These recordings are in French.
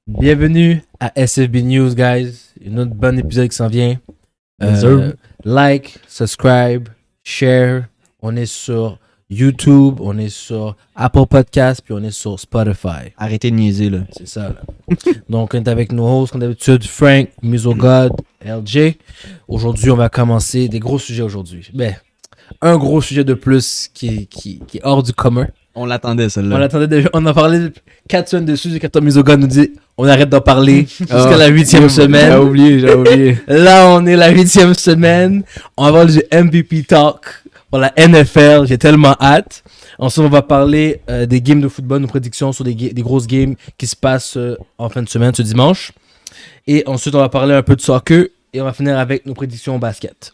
Bienvenue à SFB News, guys. Une autre bonne épisode qui s'en vient. Like, subscribe, share. On est sur YouTube, on est sur Apple Podcasts, puis on est sur Spotify. Arrêtez de niaiser, là. C'est ça, là. Donc, on est avec nos hosts, comme d'habitude, Frank, Misogod, LJ. Aujourd'hui, on va commencer des gros sujets aujourd'hui. Ben, un gros sujet de plus qui est hors du commun. On l'attendait, celle-là. On l'attendait déjà. On en parlait 4 semaines dessus. Quand Tom Misogod nous dit on arrête d'en parler jusqu'à la 8e semaine. J'ai oublié. Là, on est la 8e semaine. On va avoir du MVP Talk pour la NFL. J'ai tellement hâte. Ensuite, on va parler des games de football, nos prédictions sur des grosses games qui se passent en fin de semaine, ce dimanche. Et ensuite, on va parler un peu de soccer. Et on va finir avec nos prédictions au basket.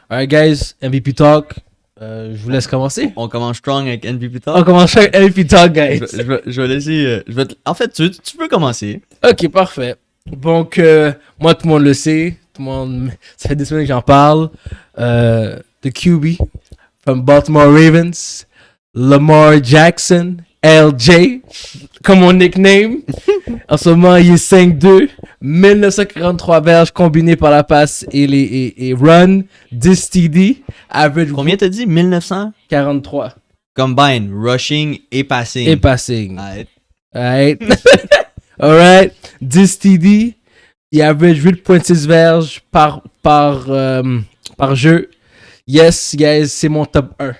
Alright, guys. MVP Talk. Je vous laisse commencer. On commence strong avec MVP Talk. On commence avec MVP Talk, guys. Je vais laisser... En fait, tu peux commencer. Ok, parfait. Donc, moi, tout le monde le sait. Tout le monde... Ça fait des semaines que j'en parle. The QB from Baltimore Ravens, Lamar Jackson, LJ, comme mon nickname. En ce moment, il est 5'2", 1943 verges combinées par la passe et run, 10 TD, average... Combien t'as dit? 1900? 43. Combine, rushing et passing. Et passing. Alright. Alright. Alright. 10 TD. Il average 8.6 verges par jeu. Yes, guys, c'est mon top 1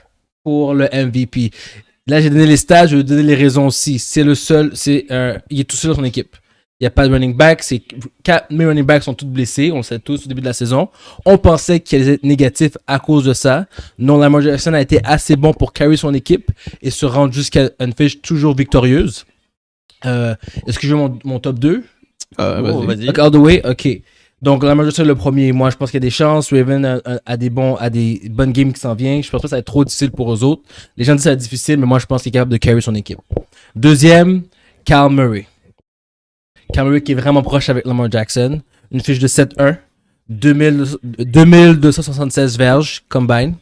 pour le MVP. Là, j'ai donné les stats, je vais donner les raisons aussi. C'est le seul, il est tout seul dans son équipe. Il n'y a pas de running back. Mes running backs sont tous blessés. On le sait tous au début de la saison. On pensait qu'il allait être négatif à cause de ça. Non, Lamar Jackson a été assez bon pour carry son équipe et se rendre jusqu'à une fiche toujours victorieuse. Est-ce que je veux mon top 2? Vas-y. Okay, all the way? OK. Donc, Lamar Jackson le premier. Moi, je pense qu'il y a des chances. Raven a des bonnes games qui s'en viennent. Je pense pas que ça va être trop difficile pour eux autres. Les gens disent que ça va être difficile, mais moi, je pense qu'il est capable de carry son équipe. Deuxième, Kyle Murray. Kyle Murray qui est vraiment proche avec Lamar Jackson. Une fiche de 7-1. 2276 verges combine.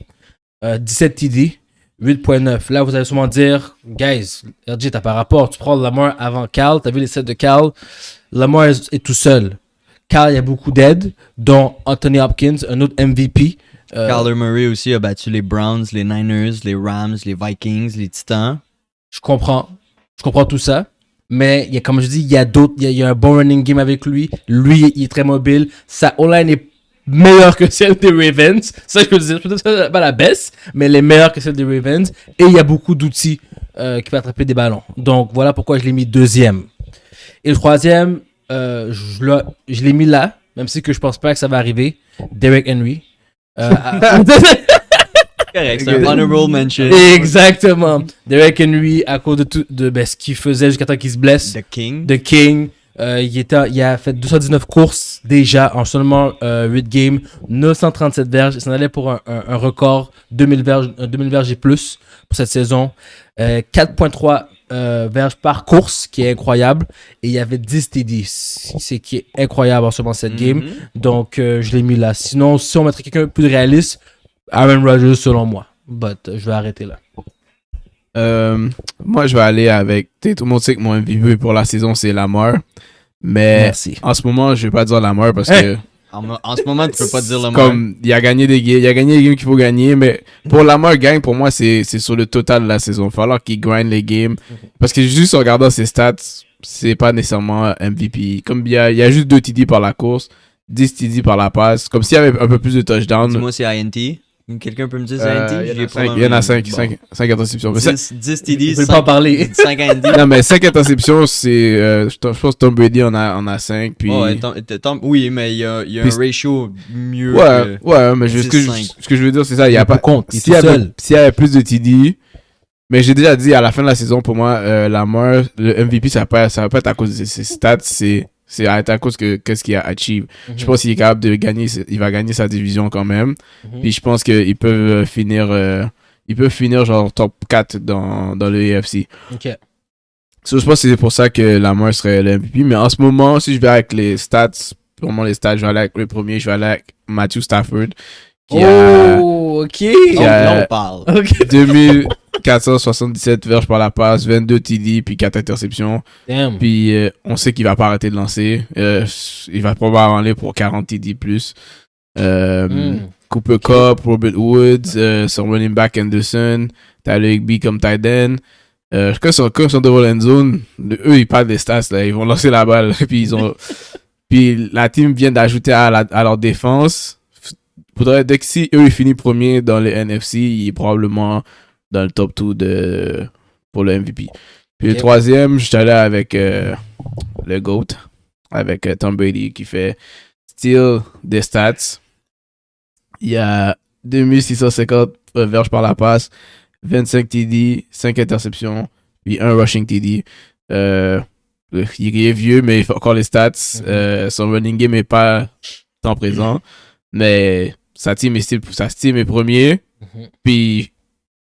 17 TD. 8.9. Là, vous allez sûrement dire, guys, RJ, t'as pas rapport. Tu prends Lamar avant Cal. T'as vu les sets de Cal. Lamar est tout seul. Cal, il y a beaucoup d'aide, dont Anthony Hopkins, un autre MVP. Kyler Murray aussi a battu les Browns, les Niners, les Rams, les Vikings, les Titans. Je comprends tout ça. Mais il y a, comme je dis, il y a d'autres. Il y a un bon running game avec lui. Lui, il est très mobile. Sa O-line est meilleure que celle des Ravens. Ça, je peux dire. Peut-être pas la baisse, mais elle est meilleure que celle des Ravens. Et il y a beaucoup d'outils qui peuvent attraper des ballons. Donc, voilà pourquoi je l'ai mis deuxième. Et le troisième, je l'ai mis là, même si que je pense pas que ça va arriver. Derrick Henry. Correct, c'est un honorable mention. Exactement. Derrick Henry, à cause de ce qu'il faisait jusqu'à temps qu'il se blesse. The King. The King. Il a fait 219 courses déjà en seulement 8 games, 937 verges. Il s'en allait pour un record 2000 verges et plus pour cette saison. 4.3 verges par course, qui est incroyable. Et il y avait 10 TD, c'est qui est incroyable en seulement cette game. Donc, je l'ai mis là. Sinon, si on mettrait quelqu'un plus réaliste, Aaron Rodgers selon moi. But je vais arrêter là. Moi, je vais aller avec... Tout le monde sait que mon MVP pour la saison, c'est Lamar. Mais Merci. en ce moment, je vais pas dire Lamar parce que... En ce moment, tu peux pas dire Lamar. Comme il a gagné des games, il a gagné les games qu'il faut gagner, mais pour Lamar gagne, pour moi, c'est sur le total de la saison. Il va falloir qu'il grind les games. Parce que juste en regardant ses stats, c'est pas nécessairement MVP. Comme il y a juste 2 TD par la course, 10 TD par la passe. Comme s'il y avait un peu plus de touchdowns. Dis-moi, c'est INT. Quelqu'un peut me dire c'est INT? Il y en a 5 interceptions. 10 TD, Je peux pas en parler. 5 INT. Non, mais 5 interceptions, c'est. Je pense que Tom Brady en a 5. Puis... oui, mais il y a un ratio mieux. Ouais, mais ce que je veux dire, c'est ça. Il y a pas. Compte. S'il y avait plus de TD. Mais j'ai déjà dit, à la fin de la saison, pour moi, Lamar, le MVP, ça va pas être à cause de ses stats. C'est à cause que qu'est-ce qu'il a achieve. Je pense qu'il est capable de gagner, il va gagner sa division quand même. Puis je pense qu'ils peuvent finir genre top 4 dans le AFC. Ok. So, je pense que c'est pour ça que Lamar serait le MVP. Mais en ce moment, si je vais avec les stats, vraiment les stats, je vais aller avec le premier, je vais aller avec Matthew Stafford, qui a Oh, ok. Là, on parle. Ok. 2477 verges par la passe, 22 TD, puis 4 interceptions. Damn. Puis on sait qu'il va pas arrêter de lancer. Il va probablement aller pour 40 TD plus. Cooper Kupp, Robert Woods, son running back Anderson, Tyler Higbee comme tight end. Quand ils sont devant l'end zone, eux ils parlent des stats là, ils vont lancer la balle. Puis la team vient d'ajouter à leur défense. Dès que si eux ils finissent premier dans le NFC, il est probablement dans le top 2 pour le MVP. Puis le troisième, je suis allé avec le GOAT, avec Tom Brady qui fait still des stats. Il y a 2650 verges par la passe, 25 TD, 5 interceptions, puis 1 rushing TD. Il est vieux, mais il fait encore les stats. Son running game n'est pas tant présent, mais sa team est premier. Puis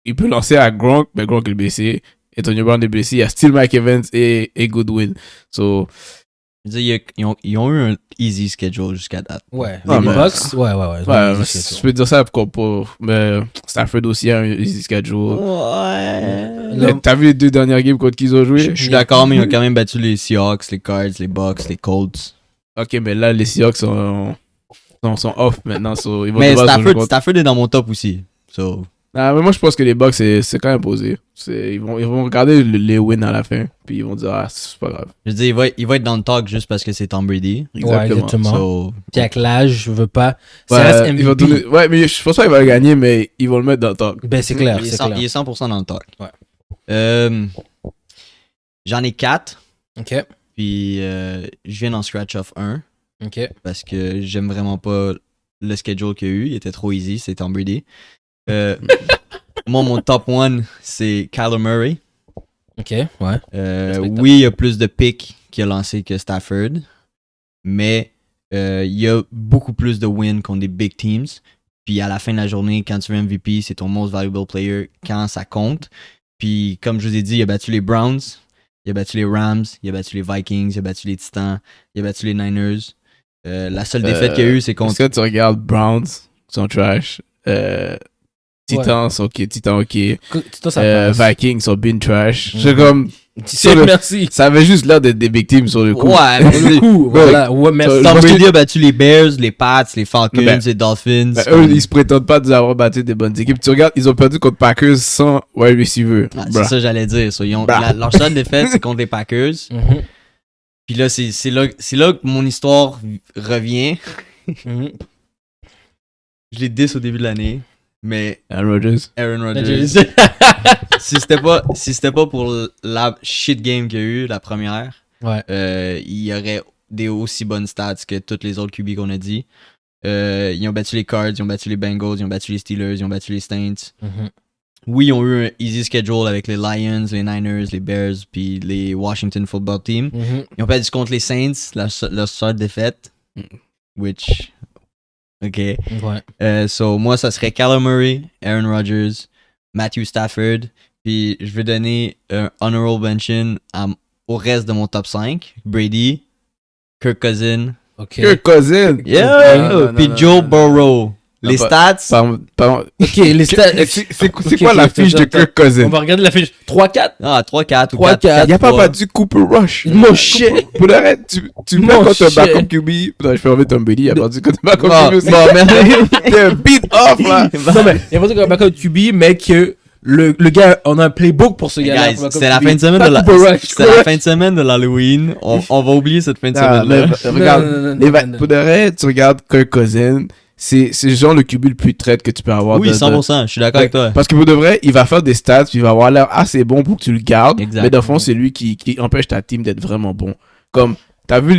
il peut lancer à Gronk, mais Gronk est blessé. Antonio Brown est blessé. Il y a still Mike Evans et Goodwin. So, Je veux dire, ils ont eu un easy schedule jusqu'à date. Ouais. Ah, Les mais- Bucks, ouais. je peux dire ça pour mais Stafford aussi a un easy schedule. Le- T'as vu les 2 dernières games contre qui ils ont joué? Je suis d'accord, mais ils ont quand même battu les Seahawks, les Cards, les Bucks, les Colts. Ok, mais là, les Seahawks sont off maintenant. So, ils vont Mais devoir jouer contre- Stafford est dans mon top aussi. So, Ah, mais moi, je pense que les Bucks, c'est quand même posé. Ils vont regarder les wins à la fin, puis ils vont dire, ah, c'est pas grave. je veux dire, il va être dans le talk juste parce que c'est Tom Brady. Ouais, exactement. So, Puis avec l'âge, je veux pas. Ça Ouais, reste ils vont MVP. donner- ouais, mais je pense pas qu'il va le gagner, mais ils vont le mettre dans le talk. Ben, c'est clair, il, est c'est 100%, clair. il est 100% dans le talk. Ouais. J'en ai 4, Ok, puis je viens d'en scratch off un ok. parce que j'aime vraiment pas le schedule qu'il y a eu. Il était trop easy, c'est Tom Brady. Moi, mon top 1, c'est Kyler Murray. Ok, ouais. Oui, il y a plus de picks qu'il a lancé que Stafford, mais il y a beaucoup plus de wins contre des big teams. Puis à la fin de la journée, quand tu veux MVP, c'est ton most valuable player quand ça compte. Puis comme je vous ai dit, il a battu les Browns, il a battu les Rams, il a battu les Vikings, il a battu les Titans, il a battu les Niners. La seule défaite qu'il y a eu, c'est Parce contre... que tu regardes Browns, ils sont trash. Titans, ok. Titans, ok. Toi, ça passe. Vikings sont bien trash. C'est comme. Merci. Ça avait juste l'air d'être des big teams sur le coup. Ouais, mais Pour le coup, voilà. Ouais, merci. Tom Tom Parce que- Brady a battu les Bears, les Pats, les Falcons, Ben, les Dolphins. Ben, eux, ils se prétendent pas d'avoir battu des bonnes équipes. Tu regardes, ils ont perdu contre Packers sans wide receiver. Ah, Bruh. c'est ça que j'allais dire. So, Bra. leur seule défaite, c'est contre les Packers. Mhm, Puis là, c'est là que mon histoire revient. mhm. Je l'ai 10 au début de l'année, mais Aaron Rodgers. Aaron Rodgers, si c'était pas pour la shit game qu'il y a eu, la première, Ouais. il y aurait des aussi bonnes stats que toutes les autres QB qu'on a dit. Ils ont battu les Cards, ils ont battu les Bengals, ils ont battu les Steelers, ils ont battu les Saints. Mhm. Oui, ils ont eu un easy schedule avec les Lions, les Niners, les Bears, puis les Washington Football Team. Mhm. Ils ont perdu contre les Saints, leur seule défaite. Which. Ok. Ouais. So, moi, ça serait Kyler Murray, Aaron Rodgers, Matthew Stafford. Puis, je vais donner un honorable mention au reste de mon top 5. Brady, Kirk Cousins. Ok. Kirk Cousins. Yeah! Non, Puis non, Joe non. Burrow. Les pas- stats. Ok, les stats. C'est quoi Ok, la ok, fiche de attends, Kirk Cousins? On va regarder la fiche. 3-4. Ah, 3-4 ou 3-4. 4. Il a pas battu Cooper Rush. Mon shit. Pour le reste, tu mets Mon contre un shit. backup QB. Non, je peux enlever Tom Brady. Il a perdu contre un backup Bon, QB aussi. bon, merci. T'es un beat off, là. Non, mais il y a pas un backup QB, mais que le gars, on a un playbook pour ce gars-là. Guys, pour backup c'est la QB. fin de semaine Pas de la, Cooper Rush. c'est la fin de semaine de l'Halloween. On va oublier cette fin de Ah, semaine-là. mais regarde, non, les non, non. pour de vrai, tu regardes Kirk Cousins, c'est genre le QB le plus traite que tu peux avoir. Oui, 100%, je suis d'accord avec toi. Parce que pour de vrai, il va faire des stats, puis il va avoir l'air assez bon pour que tu le gardes. Exact. Mais dans le fond, c'est lui qui empêche ta team d'être vraiment bon. Comme, t'as vu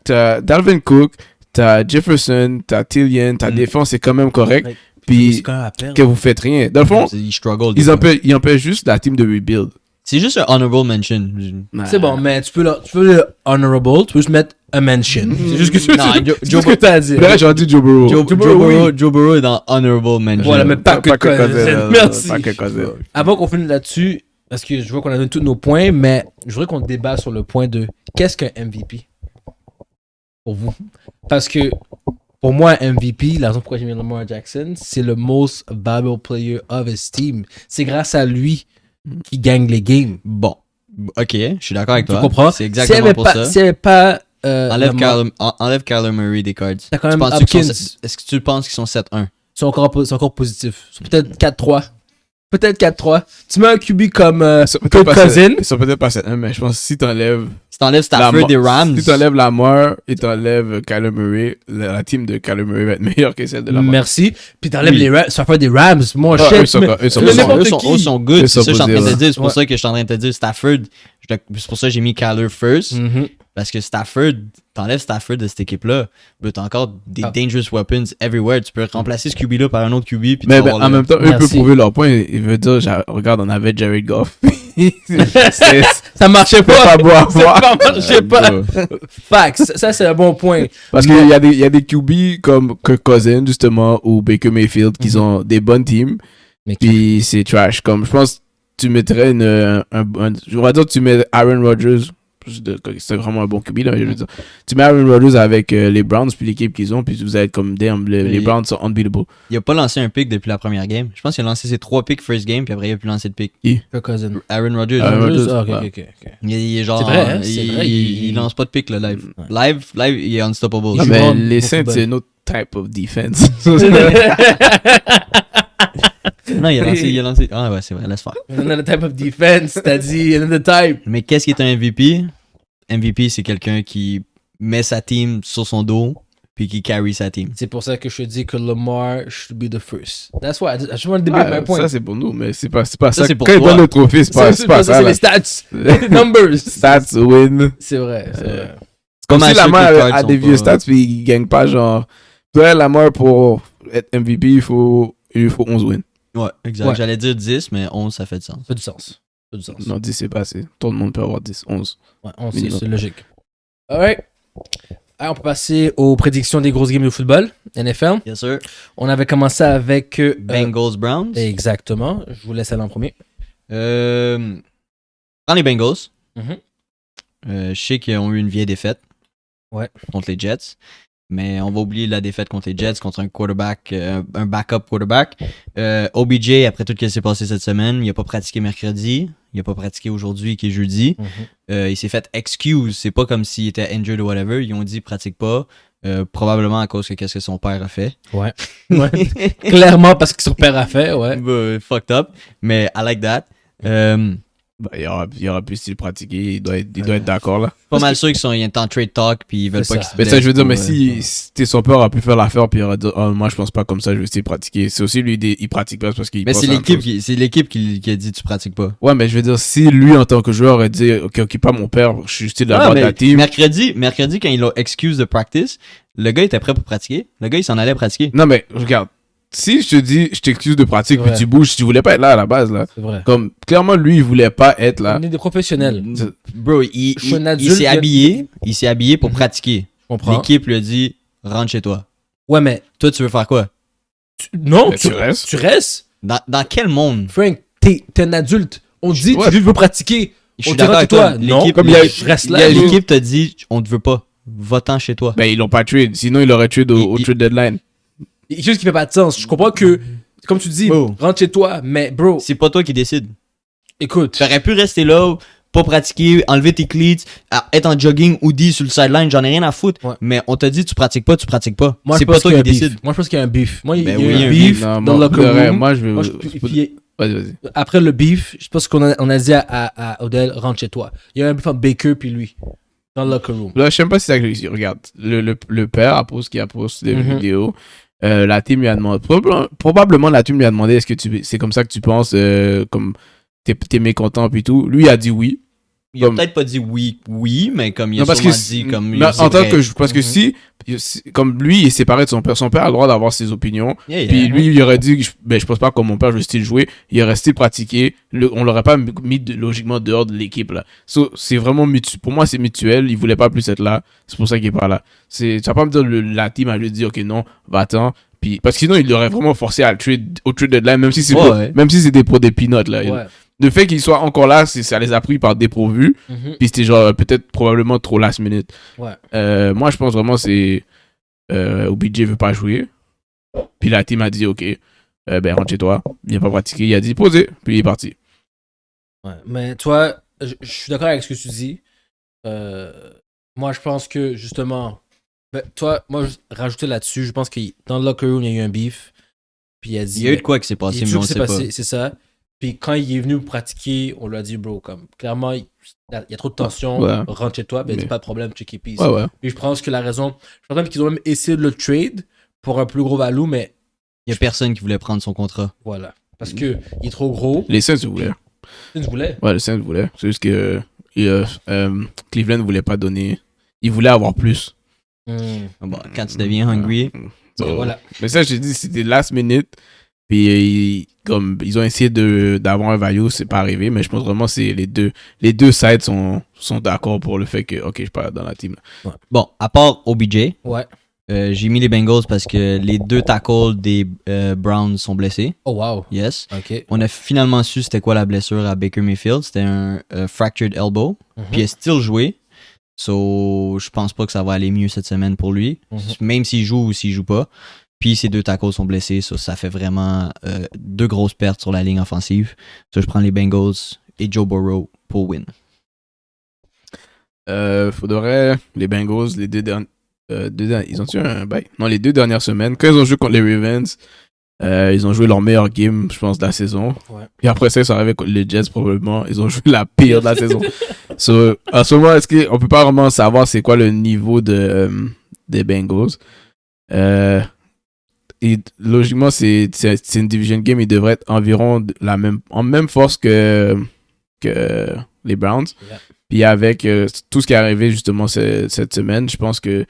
t'as Dalvin Cook, t'as Jefferson, t'as Tillian, ta défense est quand même correcte. Ouais. Puis que vous faites rien. Dans le fond, Il struggle. ils empêchent juste la team de rebuild. C'est juste un honorable mention. C'est bon, mais tu peux le honorable, tu peux juste mettre a mention. C'est juste que Non, c'est juste ce que t'as à dire. Pour de vrai, j'aurais dit Joe Burrow. Joe Burrow est dans honorable mention. Voilà, mais pas que Cousins. Merci. Pas que Cousins. Avant qu'on finisse là-dessus, parce que je vois qu'on a donné tous nos points, mais je voudrais qu'on débat sur le point de qu'est-ce qu'un MVP pour vous. Parce que Pour moi, MVP, la raison pourquoi j'ai mis Lamar Jackson, c'est le most valuable player of his team. C'est grâce à lui qu'il gagne les games. Bon. Ok, je suis d'accord avec Tu toi. comprends? C'est exactement pour ça. S'il n'y avait pas. Enlève Kyler Murray des cards. T'as quand même Est-ce que tu penses qu'ils sont 7-1? C'est encore positif. C'est peut-être 4-3. Peut-être 4-3. Tu mets un QB comme Kirk Cousins. Ils sont peut-être pas 7-1, mais je pense que si t'enlèves. Si t'enlèves Stafford des Rams. Si t'enlèves Lamar et t'enlèves Kyler Murray, la team de Kyler Murray va être meilleure que celle de Lamar. Merci. Puis t'enlèves Oui. les Rams. Ça va faire des Rams. Mon Ah, chef. eux sont mais- sont mais bons. n'importe Eux qui. sont good. Eux C'est sont ça que je suis en train de te posés, dire. C'est pour ouais. ça que je suis en train de te dire Stafford. C'est pour ça que j'ai mis Kyler first. Mhm. Parce que Stafford, t'enlèves Stafford de cette équipe-là, ben, t'as encore des Ah. dangerous weapons everywhere. Tu peux remplacer ce QB-là par un autre QB. Puis Mais tu vas avoir en le- même temps, eux Merci. peuvent prouver leur point. Ils veulent dire, regarde, on avait Jared Goff. C'est Ça marchait pas pas. beau à voir. Ça marchait pas. Facts. Ça, c'est un bon point. Parce qu'il y a des QB comme Kirk Cousins, justement, ou Baker Mayfield, qui ont des bonnes teams. Mais Puis c'est trash. Comme, je pense que tu mettrais je vais dire que tu mets Aaron Rodgers. C'est vraiment un bon QB, là. Je veux dire. Tu mets Aaron Rodgers avec les Browns, puis l'équipe qu'ils ont, puis vous êtes comme, damn, les Browns sont unbeatable. Il a pas lancé un pick depuis la première game. Je pense qu'il a lancé ses 3 picks first game, puis après il a plus lancé de pick. Kirk Cousins. Aaron Rodgers. Aaron Rodgers. Ah, ok, ouais. ok, ok. Il est genre. C'est vrai, hein, c'est vrai, Il lance pas de pick, là, live. Ouais. Live, il est unstoppable. Non, joue mais bon, les bon Saints, football. c'est une autre type of defense. Non, il a lancé. Ah ouais, c'est vrai, laisse faire. Another type of defense, t'as dit another type. Mais qu'est-ce qui est un MVP? MVP, c'est quelqu'un qui met sa team sur son dos, puis qui carry sa team. C'est pour ça que je te dis que Lamar should be the first. That's why I just want to debate my point. Ça, c'est pour nous, mais c'est pas ça. c'est pour Quand ils toi. donnent le trophée, c'est pas ça. c'est là. les stats. Les numbers. Stats, win. C'est vrai, c'est vrai. Comme Pas si mal sûr Lamar que les a Cards des sont vieux pas- stats, puis il gagne pas genre. Toi, Lamar, pour être MVP, il faut 11 wins. Ouais, exact. Ouais. J'allais dire 10, mais 11, ça fait du sens. Ça fait du sens. Ça fait du sens. Non, 10, c'est pas assez. Tout le monde peut avoir 10, 11. Ouais, on sait, Minimum. c'est logique. Alright. Alors, on peut passer aux prédictions des grosses games de football, NFL. Yes, sir. On avait commencé avec... Bengals, Browns. exactement. Je vous laisse aller en premier. Prends les Bengals. Mhm. Je sais qu'ils ont eu une vieille défaite. Ouais. Contre les Jets. Mais on va oublier la défaite contre les Jets, contre un quarterback, un backup quarterback. OBJ, après tout ce qui s'est passé cette semaine, il a pas pratiqué mercredi. Il a pas pratiqué aujourd'hui, qui est jeudi. Il s'est fait excuse. C'est pas comme s'il était injured ou whatever. Ils ont dit pratique pas. Probablement à cause de qu'est-ce que son père a fait. Ouais. Ouais. Clairement, parce que son père a fait, ouais. Fucked up. Mais I like that. Bah, il aura pu s'il pratiquer, il doit être d'accord là. Pas mal sûr qu'ils sont en trade talk puis ils veulent C'est pas ça. qu'ils se Mais ça, je veux dire, mais blessent si t'es son père aurait pu faire l'affaire, puis il aurait dit, oh, moi je pense pas comme ça, je vais essayer de pratiquer. C'est aussi lui, il pratique pas parce qu'il Mais pense c'est à la même l'équipe chose. c'est l'équipe qui a dit tu pratiques pas. Ouais, mais je veux dire, si lui en tant que joueur aurait dit, ok, pas mon père, je suis style d'abord de la team. mercredi, quand il a excuse de practice, le gars était prêt pour pratiquer. Le gars, il s'en allait pratiquer. Non, mais regarde, si je te dis, je t'excuse de pratique, Ouais. puis tu bouges, tu voulais pas être là à la base, là. C'est vrai. Comme, clairement, lui, il voulait pas être là. On est des professionnels. Bro, Je suis un il adulte, s'est habillé. Il s'est habillé pour Mhm. pratiquer. Je comprends. L'équipe lui a dit rentre chez toi. Ouais, mais... Toi, tu veux faire quoi? Non, Mais tu restes. Tu restes. Dans quel monde? Frank, t'es un adulte. On te dit, Ouais. tu veux pratiquer. Je suis On d'accord avec dira toi. que toi, non, L'équipe, comme il y a- je reste là. il y a- bro. l'équipe t'a dit on te veut pas. Va-t'en chez toi. Ben, ils l'ont pas trade. Sinon, il aurait trade au trade deadline. Il y a quelque chose qui fait pas de sens. Je comprends que, comme tu dis, Bro. rentre chez toi, mais bro, C'est pas toi qui décide. écoute, Tu aurais pu rester là, pas pratiquer, enlever tes cleats, être en jogging hoodie sur le sideline, j'en ai rien à foutre. Ouais. Mais on t'a dit tu pratiques pas. moi C'est je pas pense toi qu'il y a qui un beef. décide. Moi je pense qu'il y a un beef. Moi, il y Ben a oui, eu un un beef Non, dans le locker room. moi, je veux. Moi, puis, Vas-y. après le beef, je pense qu'on a dit à Odell, rentre chez toi. Il y a eu un beef entre Baker puis lui, dans le locker room. Là, je sais même pas si c'est avec lui. Regarde, le père a posté qui a posté des Mhm. vidéos. La team lui a demandé. Probablement, la team lui a demandé est-ce que c'est comme ça que tu penses, comme t'es mécontent puis tout. Lui a dit oui. Il a Comme- peut-être pas dit oui, mais comme il a Non, parce sûrement que dit comme mais c'est en tant vrai. que parce que Mhm. si comme lui il est séparé de son père a le droit d'avoir ses opinions. Yeah, yeah. Puis lui il aurait dit je pense pas comme mon père je vais style jouer, il aurait style pratiquer, on l'aurait pas mis logiquement dehors de l'équipe là. So, c'est vraiment pour moi c'est mutuel, il voulait pas plus être là, c'est pour ça qu'il est pas là. Tu vas pas me dire la team a lui dit OK non, va-t'en. Puis parce que sinon il l'aurait vraiment forcé à le trade au trade deadline même si c'est Ouais. même si c'était pour des peanuts là. Ouais. Le fait qu'il soit encore là, ça les a pris par dépourvu. Mhm. Puis c'était genre peut-être probablement trop last minute. Ouais. Moi je pense vraiment c'est OBJ veut pas jouer. Puis la team a dit, OK, ben rentre chez toi. Il n'a pas pratiqué. Il a dit, posez. Puis il est parti. Ouais, mais toi, je suis d'accord avec ce que tu dis. Moi, je pense que, justement, ben, toi, moi, rajouter là-dessus, je pense que dans le locker room, il y a eu un beef. Puis il a dit... Il y a eu de quoi qui s'est il passé, y a mais tout on qui sait s'est pas. passé, c'est ça. Puis quand il est venu pratiquer, on lui a dit, bro, comme, clairement, il y a trop de tension, Ouais. rentre chez toi. Ben, il dit, Mais- pas de problème, check it, peace. Ouais. Puis je pense que la raison... Je pense qu'ils ont même essayé de le trade pour un plus gros value, mais Il y a personne qui voulait prendre son contrat. voilà. Parce que il est trop gros. Les Saints voulaient. Tu voulais. Ouais, les Saints voulaient. C'est juste que Cleveland ne voulait pas donner. Ils voulaient avoir plus. Bon, quand tu deviens hungry, So, Voilà. Mais ça, j'ai dit, c'était last minute. Puis comme ils ont essayé d'avoir un value, c'est pas arrivé. Mais je pense vraiment que c'est les deux sides sont d'accord pour le fait que, OK, je pars dans la team. Là. bon, à part OBJ, Ouais. j'ai mis les Bengals parce que les 2 tackles des Browns sont blessés. Oh, wow. Yes. OK. On a finalement su c'était quoi la blessure à Baker Mayfield. C'était un fractured elbow. Puis il a still joué. So, je pense pas que ça va aller mieux cette semaine pour lui. Même s'il joue ou s'il joue pas. Puis ces 2 tackles sont blessés. So, ça fait vraiment 2 grosses pertes sur la ligne offensive. So, je prends les Bengals et Joe Burrow pour win. Faudrait les Bengals, les ils ont eu un bail. Non, les 2 dernières semaines, quand ils ont joué contre les Ravens, ils ont joué leur meilleur game, je pense, de la saison. Ouais. Et après ça, ils sont arrivés contre les Jets, probablement. Ils ont joué la pire de la saison. So, en ce moment, on peut pas vraiment savoir c'est quoi le niveau des Bengals. Et logiquement, c'est une division game. Ils devraient être environ en même force que les Browns. Yeah. Puis avec tout ce qui est arrivé justement cette semaine, je pense que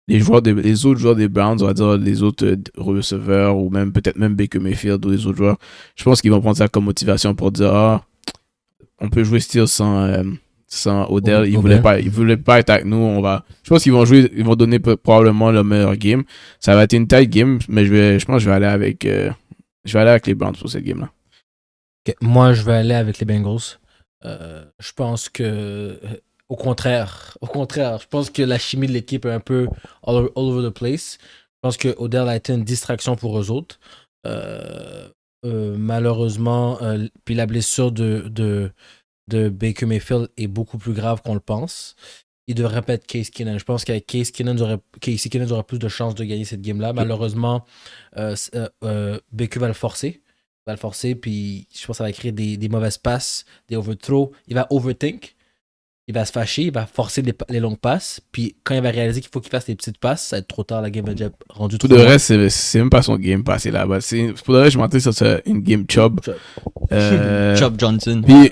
les autres joueurs des Browns, on va dire les autres receveurs ou même peut-être même Baker Mayfield ou les autres joueurs, je pense qu'ils vont prendre ça comme motivation pour dire on peut jouer still sans Odell. Ils voulaient pas être avec nous. Je pense qu'ils vont jouer, ils vont donner probablement le meilleur game. Ça va être une tight game, mais je pense que je vais aller avec les Browns pour cette game là. Ok, moi, je vais aller avec les Bengals. Je pense que, au contraire, je pense que la chimie de l'équipe est un peu all over the place. Je pense que Odell a été une distraction pour eux autres. Malheureusement, puis la blessure de Baker Mayfield est beaucoup plus grave qu'on le pense. Il devrait pas être Case Keenum. Je pense qu'avec Casey Keenum aurait plus de chances de gagner cette game-là. Malheureusement, Baker va le forcer. Puis je pense que ça va créer des mauvaises passes, des overthrows. Il va overthink. Il va se fâcher. Il va forcer les longues passes. Puis quand il va réaliser qu'il faut qu'il fasse les petites passes, ça va être trop tard. La game va déjà rendu Pour trop de loin. vrai, c'est même pas son game passé là-bas. Pour de vrai, je m'entends sur une game Chubb. Chubb Johnson. Puis,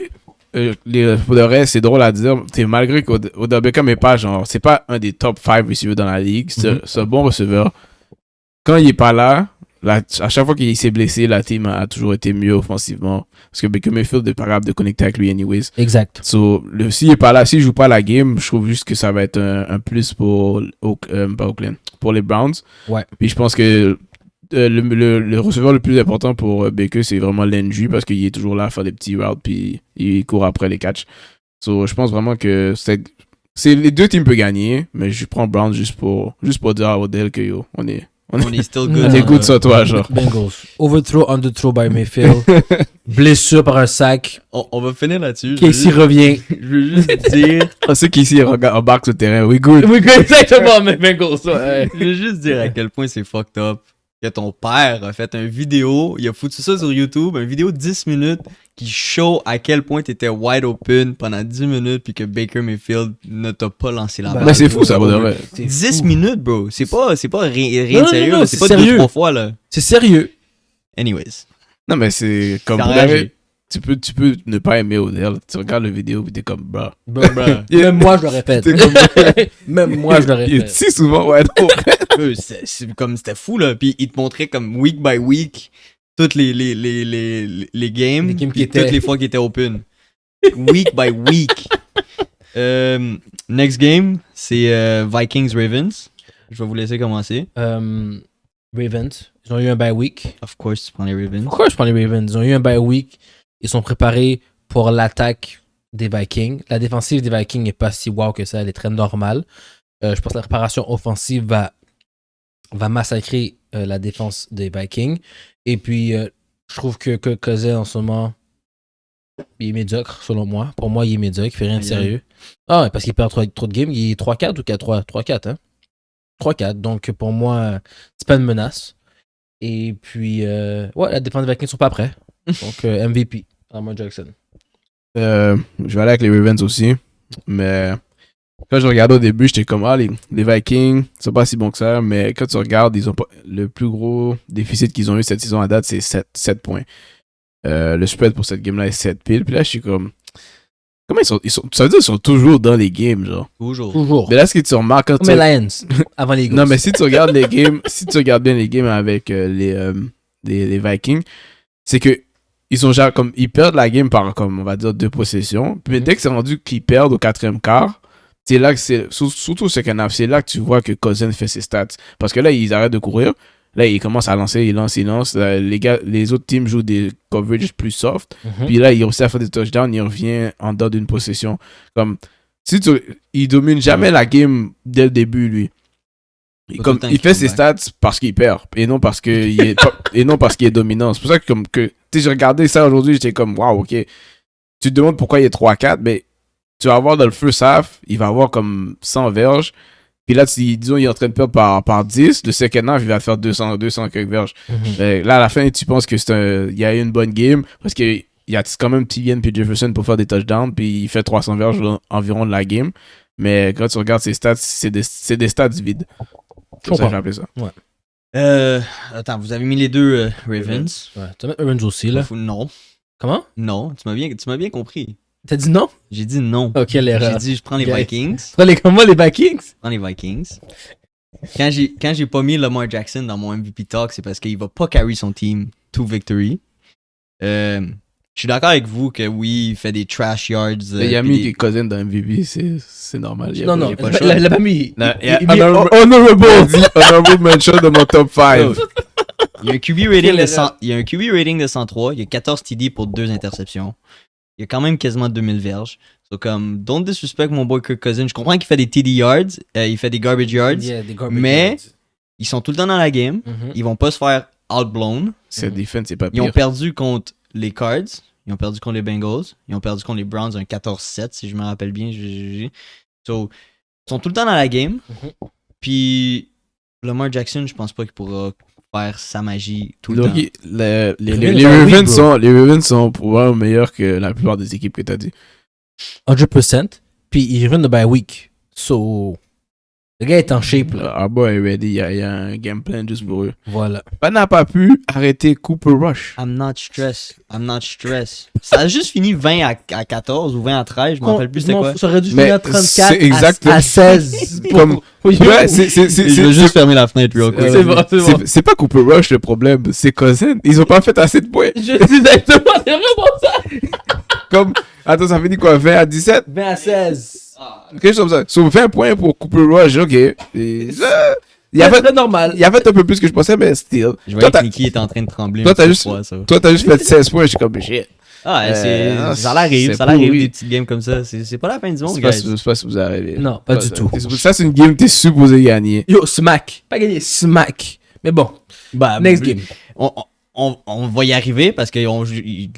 pour de vrai, c'est drôle à dire. Malgré qu'Odell Beckham est pas genre, c'est pas un des top 5 receivers dans la ligue. C'est un bon receveur. Quand il est pas là, à chaque fois qu'il s'est blessé, la team a toujours été mieux offensivement. Parce que Baker Mayfield n'est pas capable de connecter avec lui anyways. Exact. So, s'il est pas là, s'il joue pas la game, je trouve juste que ça va être un plus pour pas Oakland, pour les Browns. Ouais. Puis je pense que le receveur le plus important pour Baker, c'est vraiment Landry parce qu'il est toujours là à faire des petits routes puis il court après les catchs. So, je pense vraiment que c'est les 2 teams peuvent gagner, mais je prends Browns juste pour dire à Odell que yo, on est still good. on goûte sur toi, genre. Bengals. Overthrow, underthrow by Mayfield. Blessure par un sac. On va finir là-dessus. Casey revient. Je veux juste dire. On sait qu'ici, embarque sur le terrain. We good. Oui, exactement, mais Bengals. Ouais. Je veux juste dire à quel point c'est fucked up que ton père a fait une vidéo, il a foutu ça sur YouTube, une vidéo de 10 minutes qui show à quel point t'étais wide open pendant 10 minutes puis que Baker Mayfield ne t'a pas lancé la balle. Mais c'est fou, ça, va de vrai. 10 minutes, bro. C'est pas rien Non, de sérieux. non, là. C'est c'est pas sérieux. 2-3 fois, là. C'est sérieux. Anyways. Non, mais c'est comme. T'as pour enragé. de vrai, tu peux ne pas aimer Odell. Tu regardes la vidéo et t'es comme, bro. Même moi, je le répète. T'es comme- Même moi, je le Il est répète. si souvent, ouais, non. C'est comme c'était fou, là. Puis il te montrait comme week by week toutes les games. Les games puis qui étaient- toutes les fois qui étaient open. Week by week. Next game, c'est Vikings-Ravens. Je vais vous laisser commencer. Ravens. Ils ont eu un bye week. Of course, tu prends les Ravens. Pourquoi je prends les Ravens? Ils ont eu un bye week. Ils sont préparés pour l'attaque des Vikings. La défensive des Vikings n'est pas si wow que ça. Elle est très normale. Je pense que la préparation offensive va massacrer la défense des Vikings. Et puis, je trouve que Cousins, en ce moment, il est médiocre, selon moi. Pour moi, il est médiocre, il fait rien de sérieux. Ah, ouais, parce qu'il perd trop de games. Il est 3-4 ou 4-3? 3-4, hein? 3-4. Donc, pour moi, c'est pas une menace. Et puis, ouais, la défense des Vikings sont pas prêts. Donc, MVP, Lamar Jackson. Je vais aller avec les Ravens aussi. Mais quand je regardais au début, j'étais comme, les Vikings, sont pas si bons que ça. Mais quand tu regardes, ils ont pas, le plus gros déficit qu'ils ont eu cette saison à date, c'est 7 points. Le spread pour cette game-là est 7 piles. Puis là, je suis comme, comment ils sont, ça veut dire qu'ils sont toujours dans les games, genre. Toujours. Mais là, ce que tu remarques quand Comme les Lions, avant les Eagles. Non, mais si tu regardes les games, si tu regardes bien les games avec les Vikings, c'est que ils sont genre comme ils perdent la game par comme on va dire 2 possessions. Mais dès que c'est rendu qu'ils perdent au 4e quart, c'est là que c'est surtout au second half, c'est là que tu vois que Cousins fait ses stats. Parce que là, ils arrêtent de courir. Là, ils commencent à lancer, ils lancent. Les autres teams jouent des coverages plus soft. Puis là, il réussit à faire des touchdowns, il revient en dehors d'une possession. Comme il domine jamais la game dès le début, lui. Il fait ses stats parce qu'il perd et non parce qu'il est dominant. C'est pour ça que j'ai regardé ça aujourd'hui, j'étais comme waouh, OK. Tu te demandes pourquoi il est 3-4, mais tu vas voir dans le first half, il va avoir comme 100 verges. Puis là, disons, il est en train de perdre par 10. Le second half, il va faire 200 quelques verges. Là, à la fin, tu penses que il y a eu une bonne game parce qu'il y a quand même T.N. puis Jefferson pour faire des touchdowns, puis il fait 300 verges environ de la game. Mais quand tu regardes ses stats, c'est des stats vides. C'est ça que j'ai appelé ça. Ouais. Attends, vous avez mis les deux Ravens. Ouais. Tu vas mettre Ravens aussi, là. Non. Comment? Non, tu m'as bien compris. T'as dit non? J'ai dit non. Ok, l'erreur. J'ai dit je prends les Vikings. Tu prends comment, les Vikings? Je prends les Vikings. Quand j'ai pas mis Lamar Jackson dans mon MVP talk, c'est parce qu'il va pas carry son team to victory. Je suis d'accord avec vous que oui, il fait des trash yards. Il y a mis Cousins dans MVP, c'est normal. Non, il l'a pas mis. Honorable mention de mon top 5. Il y a un QB rating de 103. Il y a 14 TD pour 2 interceptions. Il y a quand même quasiment 2000 verges. So, comme, don't disrespect mon boy Kirk Cousins. Je comprends qu'il fait des TD yards, il fait des garbage yards, mais ils sont tout le temps dans la game. Ils vont pas se faire outblown. Cette défense, c'est pas pire. Ils ont perdu contre les Cards, ils ont perdu contre les Bengals, ils ont perdu contre les Browns un 14-7, si je me rappelle bien. So, ils sont tout le temps dans la game. Puis, Lamar Jackson, je pense pas qu'il pourra faire sa magie tout le temps. Les Ravens sont probablement meilleurs que la plupart des équipes que tu as dit. 100%. Puis ils reviennent de bye week. So, le gars est en shape, là. Arbour est ready. Il y a un game plan juste pour eux. Voilà. On n'a pas pu arrêter Cooper Rush. I'm not stressed. Ça a juste fini 20 à 14 ou 20 à 13. Je me rappelle plus c'était quoi. Ça aurait dû finir à 34 à 16. Comme, ouais, je veux juste fermer la fenêtre, real quick. C'est bon. C'est pas Cooper Rush le problème, c'est Cousins. Ils ont pas fait assez de points. Je dis exactement, c'est vraiment ça. Comme, attends, ça finit quoi, 20 à 17? 20 à 16. Quelque chose comme ça. Sur 20 points pour Cooper Rush, ok. Il a fait normal. Il a fait un peu plus que je pensais, mais still. Je voyais que Nicky était en train de trembler. Toi, t'as juste fait 16 points, je suis comme shit. Ça l'arrive, des petites games comme ça. C'est pas la fin du monde, guys. C'est pas ce que vous arrivez. Non, pas du tout. Ça, c'est une game que t'es supposé gagner. Yo, smack. Pas gagner, smack. Mais bon. Next game. On va y arriver parce que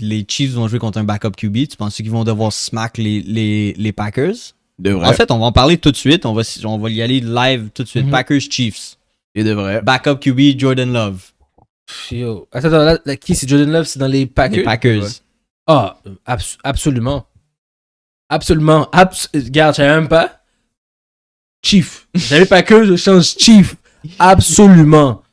les Chiefs vont jouer contre un backup QB. Tu penses qu'ils vont devoir smack les Packers? En fait, on va en parler tout de suite. On va y aller live tout de suite. Packers Chiefs. Et de vrai. Backup QB Jordan Love. Yo. Attends, là, qui c'est Jordan Love? C'est dans les Packers? Les Packers. Ouais. Ah, absolument. Absolument. Regarde, je savais même pas. Chief. J'avais Packers, je change Chief. Absolument.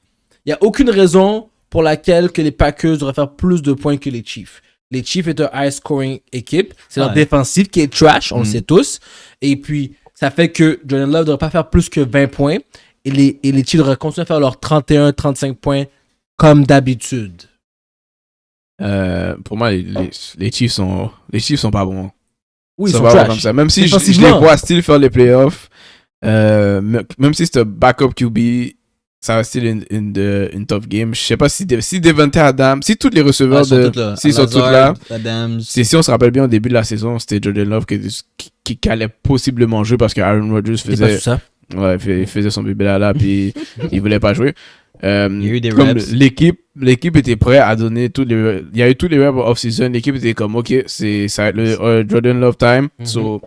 Il n'y a aucune raison pour laquelle que les Packers devraient faire plus de points que les Chiefs. Les Chiefs est une high scoring équipe. C'est leur défensive qui est trash, on le sait tous. Et puis, ça fait que Jordan Love ne devrait pas faire plus que 20 points. Et les Chiefs devraient continuer à faire leurs 31-35 points comme d'habitude. Pour moi, les Chiefs sont pas bons. Oui, ils ça sont va trash. comme ça. Même si je les vois still faire les playoffs, même si c'est un backup QB, ça va still une tough game. Je sais pas si Devontae Adams, si tous les receveurs s'ils sont tous là, Adams. si on se rappelle bien au début de la saison, c'était Jordan Love qui allait possiblement jouer parce que Aaron Rodgers faisait. Ouais, il faisait son bébé là, puis il voulait pas jouer. Il y a eu des comme reps. l'équipe était prête à donner tous les... Il y a eu tous les reps off-season. L'équipe était comme, OK, ça va être le Jordan Love time. So,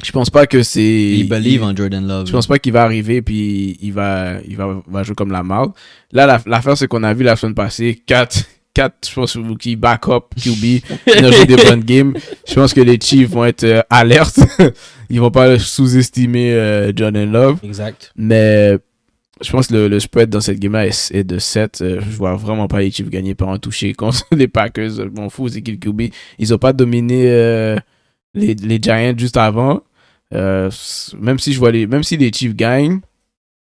je pense pas que c'est... Il believe en Jordan Love. Je pense pas qu'il va arriver puis il va jouer comme la marde. Là, l'affaire, c'est qu'on a vu la semaine passée 4 je pense, qui back-up QB, ils ont joué des bonnes games. Je pense que les Chiefs vont être alertes. Ils vont pas sous-estimer Jordan Love. Exact. Mais je pense que le spread dans cette game-là est de 7. Je vois vraiment pas les Chiefs gagner par un toucher contre les Packers. Je m'en fous, c'est qui le QB. Ils ont pas dominé les Giants juste avant. Même si les Chiefs gagnent,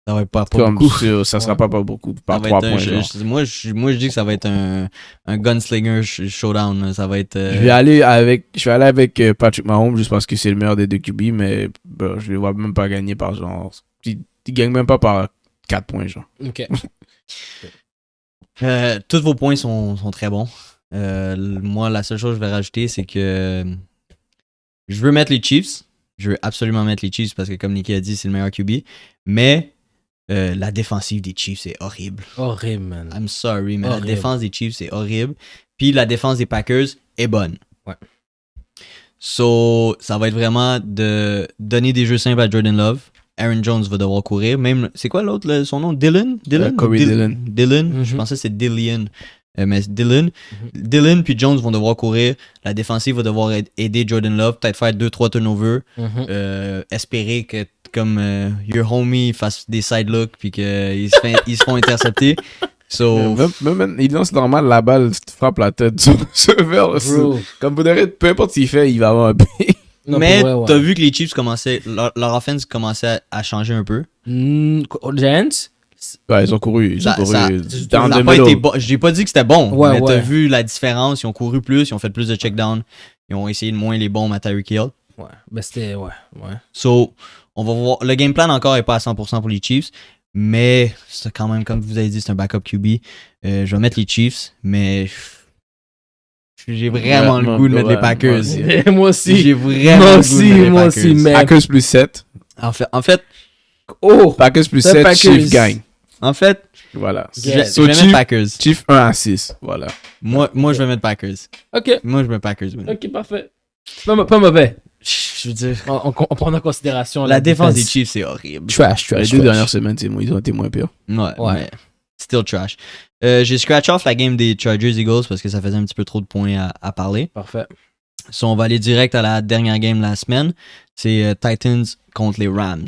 Ça va être pas comme beaucoup. ça sera pas beaucoup par Ça va 3 être points. moi, je dis que ça va être un gunslinger showdown. Là. Ça va être. Je vais aller avec Patrick Mahomes juste parce que c'est le meilleur des deux QB, mais je les vois même pas gagner par genre. Ils gagnent même pas par 4 points, genre. Ok. Tous vos points sont très bons. Moi, la seule chose que je vais rajouter, c'est que je veux mettre les Chiefs. Je veux absolument mettre les Chiefs parce que, comme Nicky a dit, c'est le meilleur QB. Mais la défensive des Chiefs, c'est horrible. Horrible, man. I'm sorry, mais Horrible. la défense des Chiefs, c'est horrible. Puis la défense des Packers est bonne. Ouais. So, ça va être vraiment de donner des jeux simples à Jordan Love. Aaron Jones va devoir courir. Même, c'est quoi l'autre, son nom? Dylan? Corey Dillon. Dylan? Je pensais que c'était Dillian. Mais c'est Dylan. Dylan puis Jones vont devoir courir. La défensive va devoir aider Jordan Love. Peut-être faire 2-3 turnovers. Espérer que, comme your homie, fasse des side looks puis qu'ils se font intercepter. So, Même, il lance normal la balle, tu te frappes la tête sur vers. Bro. Comme vous devez, peu importe s'il fait, il va avoir un pied. Non, mais pour vrai, ouais. t'as vu que les Chiefs commençaient, leur offense commençait à changer un peu. Giants? Ouais, ils ont couru. Ça- Down ça the n'a pas middle. été bon. J'ai pas dit que c'était bon, Ouais, mais t'as ouais. vu la différence. Ils ont couru plus, ils ont fait plus de check-down. Ils ont essayé de moins les bombes à Tyreek Hill. Ouais. Ben, c'était. Ouais. So, on va voir. Le game plan encore est pas à 100% pour les Chiefs, mais c'est quand même, comme vous avez dit, c'est un backup QB. Je vais mettre les Chiefs, mais j'ai vraiment le goût de mettre les Packers. Moi aussi. J'ai vraiment le goût de mettre les Moi Packers. aussi, mais. Packers plus 7. En fait, Oh! Packers plus C'est 7, Packers. Chiefs gagne. Voilà. je Yeah. vais So, mettre Packers. Chiefs 1 à 6. Voilà. Moi, je vais mettre Packers. Ok. Moi, je mets Packers. oui. Ok, parfait. Pas mauvais. Je veux dire, On prend en considération la défense des Chiefs, c'est horrible. Trash. Les 2 dernières semaines, ils ont été moins pires. Ouais. Ouais. Mais still trash. J'ai scratch off la game des Chargers Eagles parce que ça faisait un petit peu trop de points à parler. Parfait. So, on va aller direct à la dernière game de la semaine. C'est Titans contre les Rams.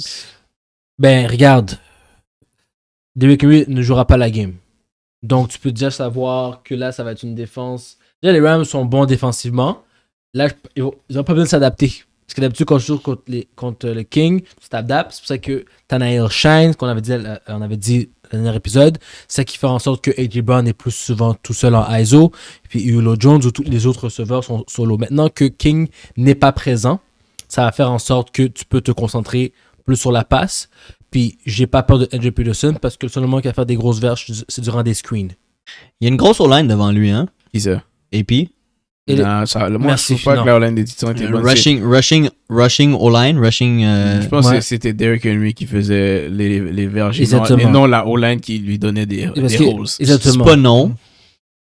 Ben, regarde. Derrick Henry ne jouera pas la game. Donc, tu peux déjà savoir que là, ça va être une défense. Déjà, les Rams sont bons défensivement. Là, ils n'ont pas besoin de s'adapter. Parce que d'habitude, quand je joue contre le King, tu t'adaptes. C'est pour ça que Tannehill shine, qu'on avait dit, on avait dit dans le dernier épisode. C'est ça qui fait en sorte que A.J. Brown est plus souvent tout seul en ISO. Puis Julio Jones ou tous les autres receveurs sont solo. Maintenant que King n'est pas présent, ça va faire en sorte que tu peux te concentrer plus sur la passe. Puis j'ai pas peur de Andrew Peterson parce que le seul moment qui va faire des grosses verges, c'est durant des screens. Il y a une grosse O-line devant lui, hein? Qui ça? Et puis, Et Non, moi, Merci, je trouve pas non. que la O-line des Titans était bonne. rushing O-line, rushing. Je pense Ouais. que c'était Derrick Henry qui faisait les verges Exactement. et non la O-line qui lui donnait des Parce des que- holes. c'est Exactement. pas non,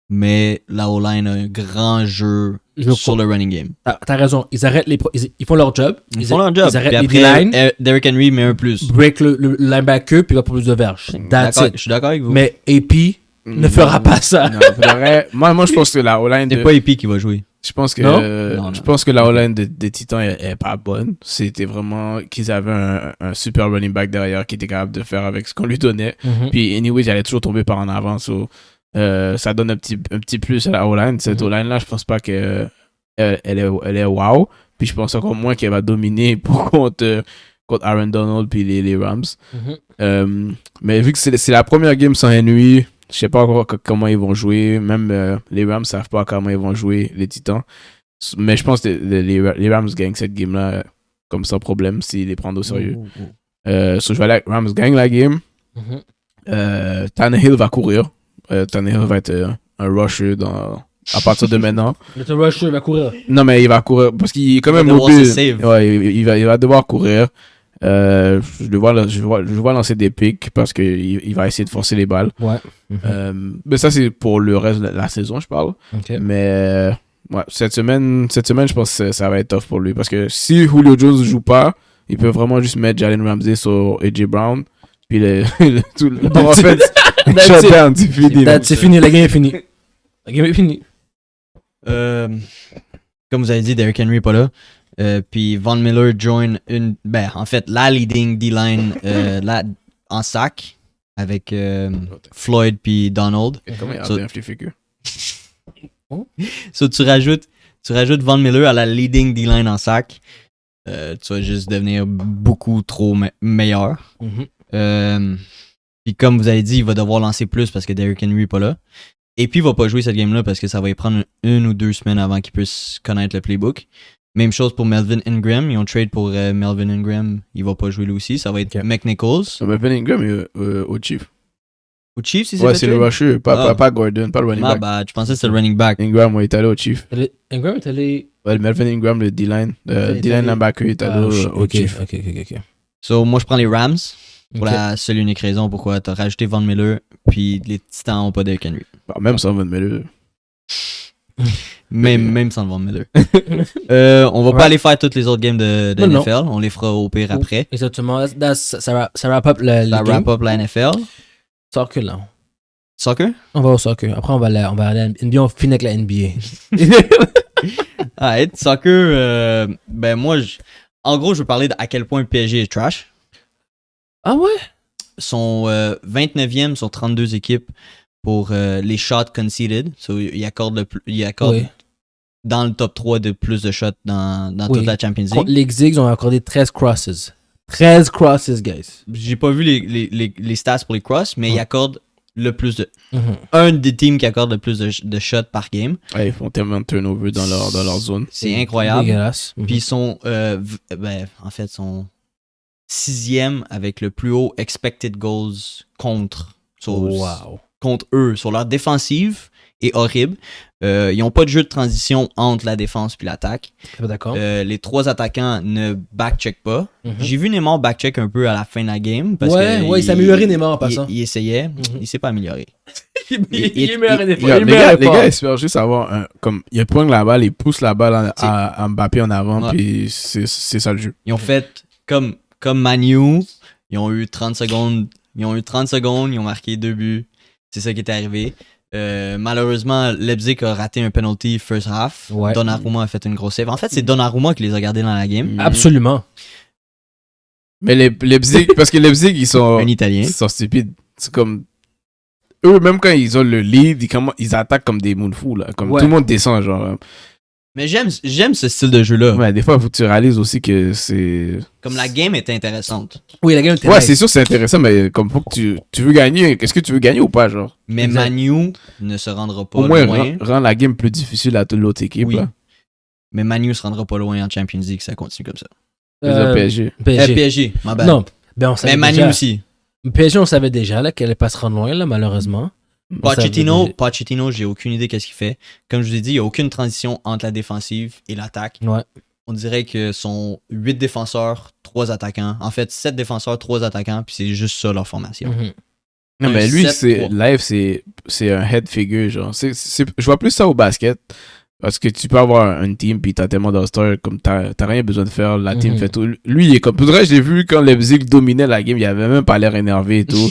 mais la O-line a un grand jeu Je sur le running game. T'as raison. Ils arrêtent ils font leur job. Ils font leur job. Ils arrêtent Puis les après, D-line, Derrick Henry met un plus. break le linebacker, puis il va pour plus de verges. That's D'accord, it. je suis d'accord avec vous. Mais AP ne fera pas ça. Non, pour de vrai, moi, je pense que la O-line c'est de... pas EP qui va jouer. Je pense que, Non? Non. je pense que la O-line des Titans est pas bonne. C'était vraiment qu'ils avaient un super running back derrière qui était capable de faire avec ce qu'on lui donnait. Mhm. Puis, anyway, j'allais toujours tomber par en avant. So, ça donne un petit plus à la O-line. Cette Mhm. O-line-là, je pense pas que elle est wow. Puis, je pense encore moins qu'elle va dominer contre Aaron Donald puis les Rams. Mhm. Mais vu que c'est la première game sans Henry, je sais pas encore comment ils vont jouer. Même les Rams savent pas comment ils vont jouer, les Titans. Mais je pense que les Rams gagnent cette game-là comme sans problème s'ils les prennent au sérieux. So je vais aller avec Rams gagne la game. Mhm. Tannehill va courir. Tannehill va être un rusher à partir de maintenant. Le rusher va courir. Non, mais il va courir parce qu'il est quand Il va même devoir mobile. se save. Ouais, il va devoir courir. Je le vois lancer des pics parce qu'il va essayer de forcer les balles. Ouais. Mais ça, c'est pour le reste de la saison, je parle. Ok. Mais ouais, cette semaine, je pense que ça va être tough pour lui. Parce que si Julio Jones ne joue pas, il peut vraiment juste mettre Jalen Ramsey sur AJ Brown. Puis tout le en fait, shut down, c'est fini. C'est fini, la game est finie. La game est finie. Comme vous avez dit, Derrick Henry n'est pas là. Puis Von Miller join en fait, la leading D-line en sac avec Floyd puis Donald. Comment il a So- un flip figure? So, tu rajoutes Von Miller à la leading D-line en sac. Tu vas juste devenir beaucoup trop meilleur. Puis comme vous avez dit, il va devoir lancer plus parce que Derrick Henry n'est pas là. Et puis il va pas jouer cette game-là parce que ça va y prendre 1 ou 2 semaines avant qu'il puisse connaître le playbook. Même chose pour Melvin Ingram. Ils ont trade pour Melvin Ingram. Il va pas jouer lui aussi. Ça va être McNichols. Melvin Ingram est au Chief. Au Chiefs, il s'est Ouais, fait c'est le trade? rusher, pas Gordon, pas le running back. Je pensais que c'était le running back. Ingram, ouais, il est allé au Chief. Ingram est allé. Ouais, Melvin Ingram, le D-line. allé- D-line linebacker, il est allé au Ok, Chief. ok. So, moi, je prends les Rams pour Ok. la seule et unique raison pourquoi t'as rajouté Von Miller puis les Titans ont pas Derrick Henry. Bah, même sans Von Miller. Même sans Von Miller. On va Ouais. pas aller faire toutes les autres games de Non, non. NFL. On les fera au pire après. Exactement. Ça wrap up le Ça game. wrap up la NFL. Soccer, là. Soccer? On va au soccer. Après, on va aller à la NBA. On finit avec la NBA. Alright, soccer, moi, en gros, je veux parler à quel point le PSG est trash. Ah ouais? Ils sont 29e sur 32 équipes pour les shots conceded. So, ils accordent Oui. dans le top 3 de plus de shots dans Oui. toute la Champions Contre League. les Ziggs, on a accordé 13 crosses. 13 crosses, guys. J'ai pas vu les stats pour les crosses, mais ils accordent le plus de. Mhm. Un des teams qui accorde le plus de shots par game. Ouais, ils font tellement de turnover dans leur zone. C'est incroyable. Dégueulasse. Mhm. Puis ils sont, en fait, sont 6e avec le plus haut expected goals contre. Wow. Contre eux. Sur leur défensive est horrible. Ils n'ont pas de jeu de transition entre la défense puis l'attaque. T'es pas d'accord? Les 3 attaquants ne backcheck pas. Mhm. J'ai vu Neymar backcheck un peu à la fin de la game. Parce Ouais, que il s'est amélioré, Neymar, en passant. Il essayait. Mhm. Il s'est pas amélioré. Il est meilleur des fois. Regarde, Il est les meilleur gars, ils espèrent juste avoir un. Comme, il pointe la balle, il pousse la balle à Mbappé en avant, Ouais. puis c'est ça le jeu. Ils ont fait comme Manu. Ils ont eu 30 secondes. Ils ont marqué 2 buts. C'est ça qui est arrivé. Malheureusement, Leipzig a raté un penalty first half. Ouais. Donnarumma a fait une grosse save. En fait, c'est Donnarumma qui les a gardés dans la game. Absolument. Mais les Leipzig, parce que Leipzig, ils sont Italien. stupides. C'est comme. Eux, même quand ils ont le lead, ils attaquent comme des moonfous, là. Comme Ouais. tout le monde descend, genre. Mais j'aime ce style de jeu-là. Ouais, des fois, il faut que tu réalises aussi que c'est. Comme la game est intéressante. Oui, la game était Ouais, nice. c'est sûr, c'est intéressant, mais comme faut que tu veux gagner, est-ce que tu veux gagner ou pas, genre? Mais Exact. Manu ne se rendra pas Au moins, loin. rend la game plus difficile à toute l'autre équipe, Oui. là. Mais Manu se rendra pas loin en Champions League. Ça continue comme ça. Je veux dire, PSG. PSG. PSG, ma bad. Non, ben on savait Mais Manu déjà. aussi. PSG, on savait déjà là, qu'elle allait pas se rendre loin, là, malheureusement. On savait déjà. Pochettino, j'ai aucune idée qu'est-ce qu'il fait. Comme je vous ai dit, il n'y a aucune transition entre la défensive et l'attaque. Ouais. On dirait que sont 8 défenseurs, 3 attaquants. En fait, 7 défenseurs, 3 attaquants, puis c'est juste ça leur formation. Mhm. Non, Un mais lui, 7-3. live, c'est un head figure, genre. Je vois plus ça au basket. Parce que tu peux avoir une team, puis t'as tellement d'all-stars, comme t'as rien besoin de faire, la team Mhm. fait tout. Lui, il est comme. Pour vrai, j'ai vu quand Leipzig dominait la game, il avait même pas l'air énervé et tout.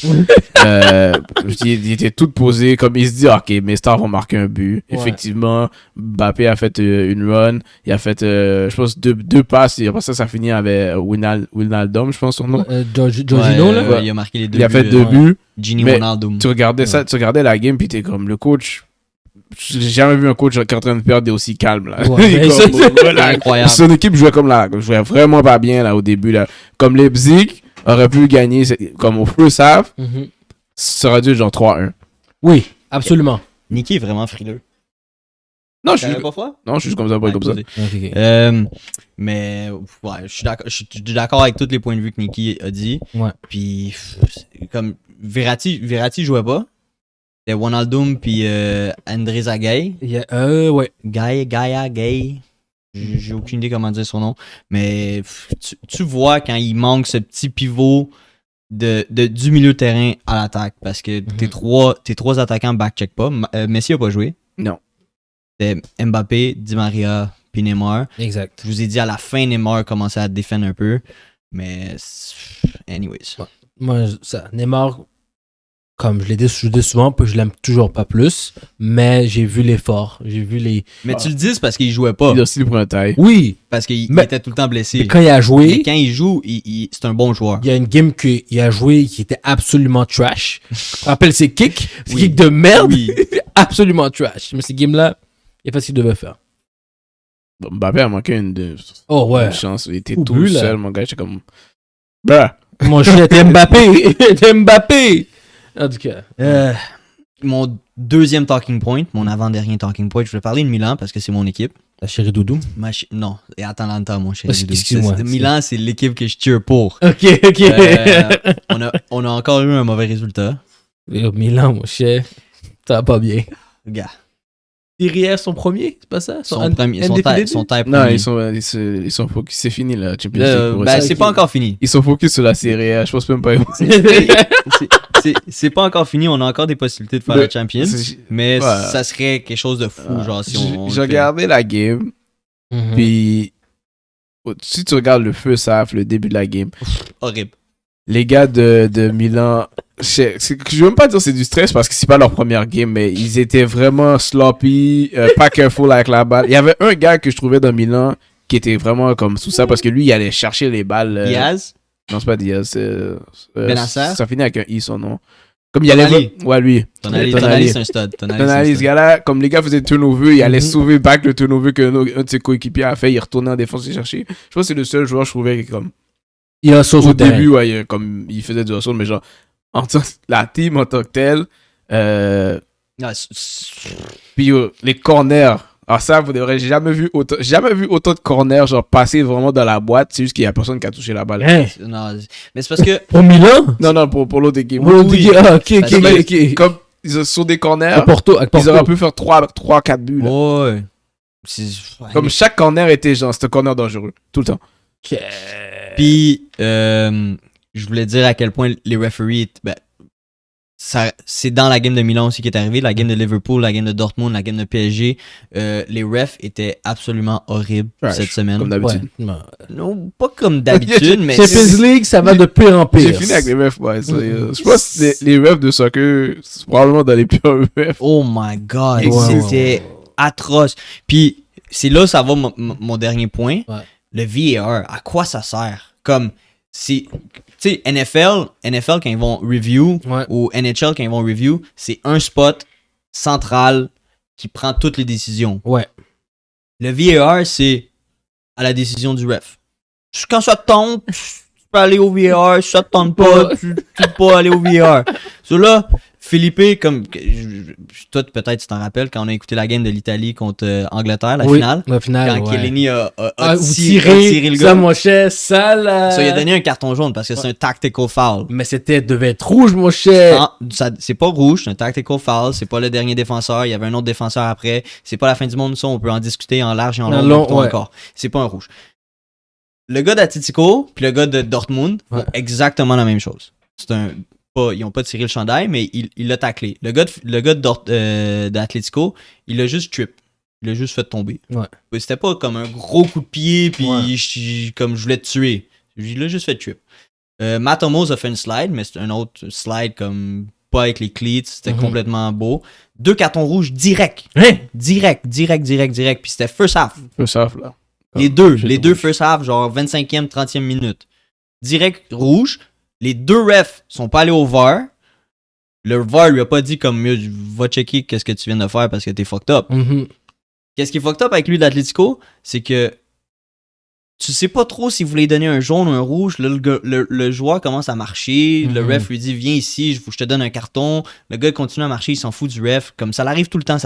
Il était tout posé, comme il se dit, ok, mes stars vont marquer un but. Ouais. Effectivement, Mbappé a fait une run, il a fait, je pense, deux passes, et après ça finit avec Wijnaldum, je pense son nom. Jorginho, Ouais, là. il a marqué les 2 Il a fait buts, 2 ouais. buts. Gini Mais Wijnaldum. Tu regardais ça, tu regardais la game, puis t'es comme le coach. J'ai jamais vu un coach qui est en train de perdre et aussi calme là. Ouais, Il est mais ça, comme, c'est relax. incroyable. Son équipe jouait comme là, jouait vraiment pas bien là au début là. Comme Leipzig aurait pu gagner comme au first half, Mhm. ça aurait dû être genre 3-1. Oui, absolument. Nicky est vraiment frileux. Non, je suis T'avais pas froid? non, je suis juste comme ça, pas comme ça. Ok, ok. Mais ouais, je suis d'accord avec tous les points de vue que Nicky a dit. Ouais. Puis comme Verratti jouait pas. C'était Wijnaldum puis André Zagay. Ouais. Gaia Gay. J'ai aucune idée comment dire son nom. Mais tu vois quand il manque ce petit pivot du milieu de terrain à l'attaque. Parce que tes trois attaquants back-check pas. Messi a pas joué. Non. C'était Mbappé, Di Maria, puis Neymar. Exact. Je vous ai dit à la fin, Neymar commençait à défendre un peu. Mais, anyways. Ouais. Moi, Neymar, comme je l'ai dit souvent, puis je l'aime toujours pas plus, mais j'ai vu l'effort. J'ai vu les. Mais tu le dis, c'est parce qu'il jouait pas. Il a aussi pris un taille. Oui, Parce qu'il Mais- était tout le temps blessé. mais quand il a Mais joué, quand il joue, c'est un bon joueur. il y a une game qu'il a joué qui était absolument trash. Tu te rappelles ses kicks? Ses Oui. kicks de merde? Oui. Absolument trash. Mais ces games-là, il a fait ce qu'il devait faire. Bon, Mbappé a manqué Oh ouais. une chance. Il était Au tout but, là. seul, mon gars. J'étais comme. Bah. Mon chien était Mbappé. Était Mbappé. En tout cas. Mon deuxième talking point, mon avant-dernier talking point, je voulais parler de Milan parce que c'est mon équipe. La chérie Doudou. Non, et Atalanta, mon chéri. Excuse-moi. Milan, c'est l'équipe que je cheer pour. Ok, ok. On a encore eu un mauvais résultat. Milan, mon cher. Ça va pas bien. Gars, Thierry son premier, c'est pas ça? son premier, son NDFDD? type Non, premier. ils sont focus. C'est fini, là. Champions League pour eux. Ben, ça, c'est ok. pas encore fini. Ils sont focus sur la Serie A. Je pense même pas. C'est pas encore fini. On a encore des possibilités de faire Le- la Champions. c'est- Mais Ouais. ça serait quelque chose de fou, genre, si on J'ai le fait. regardé la game. Mhm. Puis. Si tu regardes le feu saf, le début de la game, Horrible. les gars de Milan, je veux même pas dire c'est du stress parce que c'est pas leur première game, mais ils étaient vraiment sloppy, pas careful avec la balle. Il y avait un gars que je trouvais dans Milan qui était vraiment comme sous ça parce que lui, il allait chercher les balles. Diaz, Non, c'est pas Diaz, c'est. Benasser? Ça finit avec un I, son nom. Comme il allait. Tonali. Ouais, lui. Tonali, c'est un stud. Tonali, ce gars-là, comme les gars faisaient turnover, il allait Mhm. sauver back le turnover qu'un de ses coéquipiers a fait, il retournait en défense et chercher. Je pense que c'est le seul joueur, je trouvais, qui, comme. Il y a un sauce Au début, ouais, comme il faisait du hustle, mais genre, la team en tant que telle, puis les corners. Alors ça, vous devrez, j'ai jamais vu autant de corners genre passer vraiment dans la boîte, c'est juste qu'il y a personne qui a touché la balle. Hein? Non, mais c'est parce que Pour Milan? Non, pour l'autre équipe. Oui. Ah, ok, Parce ok, que- ok. Comme ils sont des corners, À Porto, avec ils Porto. auraient pu faire 3-4 buts. Là. ouais. Comme chaque corner était genre, c'était un corner dangereux, tout le temps. Ok. Puis, je voulais dire à quel point les referees, ben, c'est dans la game de Milan aussi qui est arrivé, la game de Liverpool, la game de Dortmund, la game de PSG. Les refs étaient absolument horribles Trash, cette semaine. Comme d'habitude. Ouais. Non, pas comme d'habitude, mais Champions League, ça va de pire en pire. J'ai fini avec les refs, ouais. Je pense que les refs de soccer, c'est probablement dans les pires refs. oh my god, Ouais, c'était atroce. Puis, c'est là ça va mon dernier point. Ouais. Le VAR, à quoi ça sert? Comme, tu sais, NFL, quand ils vont review, Ouais. ou NHL, quand ils vont review, c'est un spot central qui prend toutes les décisions. Ouais. Le VAR, c'est à la décision du ref. Quand ça te tente, tu peux aller au VAR. Si ça te tente pas, tu peux pas aller au VAR. So là, Philippe, comme toi peut-être tu t'en rappelles quand on a écouté la game de l'Italie contre Angleterre, la Oui, finale, la finale, quand ouais. Chiellini a Vous tiré le ça, gars. mon cher, ça, là. Ça, il a donné un carton jaune parce que c'est un tactical foul. Mais devait être rouge, mon cher. C'est pas rouge, c'est un tactical foul, c'est pas le dernier défenseur, il y avait un autre défenseur après, c'est pas la fin du monde, ça on peut en discuter en large et en En long, long, plutôt ouais. encore. C'est pas un rouge. Le gars d'Atletico puis le gars de Dortmund font Ouais. exactement la même chose. Ils ont pas tiré le chandail, mais il l'a taclé. Le gars d'Atletico, il a juste trip. Il l'a juste fait tomber. Ouais. C'était pas comme un gros coup de pied, puis Ouais. comme je voulais te tuer. Il l'a juste fait trip. Matt Hummels a fait une slide, mais c'est un autre slide comme pas avec les cleats. C'était Mhm. complètement beau. 2 cartons rouges direct. Hein? Direct. Puis c'était first half. Peu safe, là. Les j'ai deux rouge. first half, genre 25e, 30e minute. Direct rouge. Les deux refs sont pas allés au VAR. Le VAR lui a pas dit comme mieux, va checker qu'est-ce que tu viens de faire parce que t'es fucked up. Mhm. Qu'est-ce qui est fucked up avec lui de l'Atlético, c'est que tu sais pas trop s'il voulait donner un jaune ou un rouge. Là, le joueur commence à marcher. Le Mhm. ref lui dit viens ici, je te donne un carton. Le gars continue à marcher, il s'en fout du ref. Comme ça l'arrive tout le temps.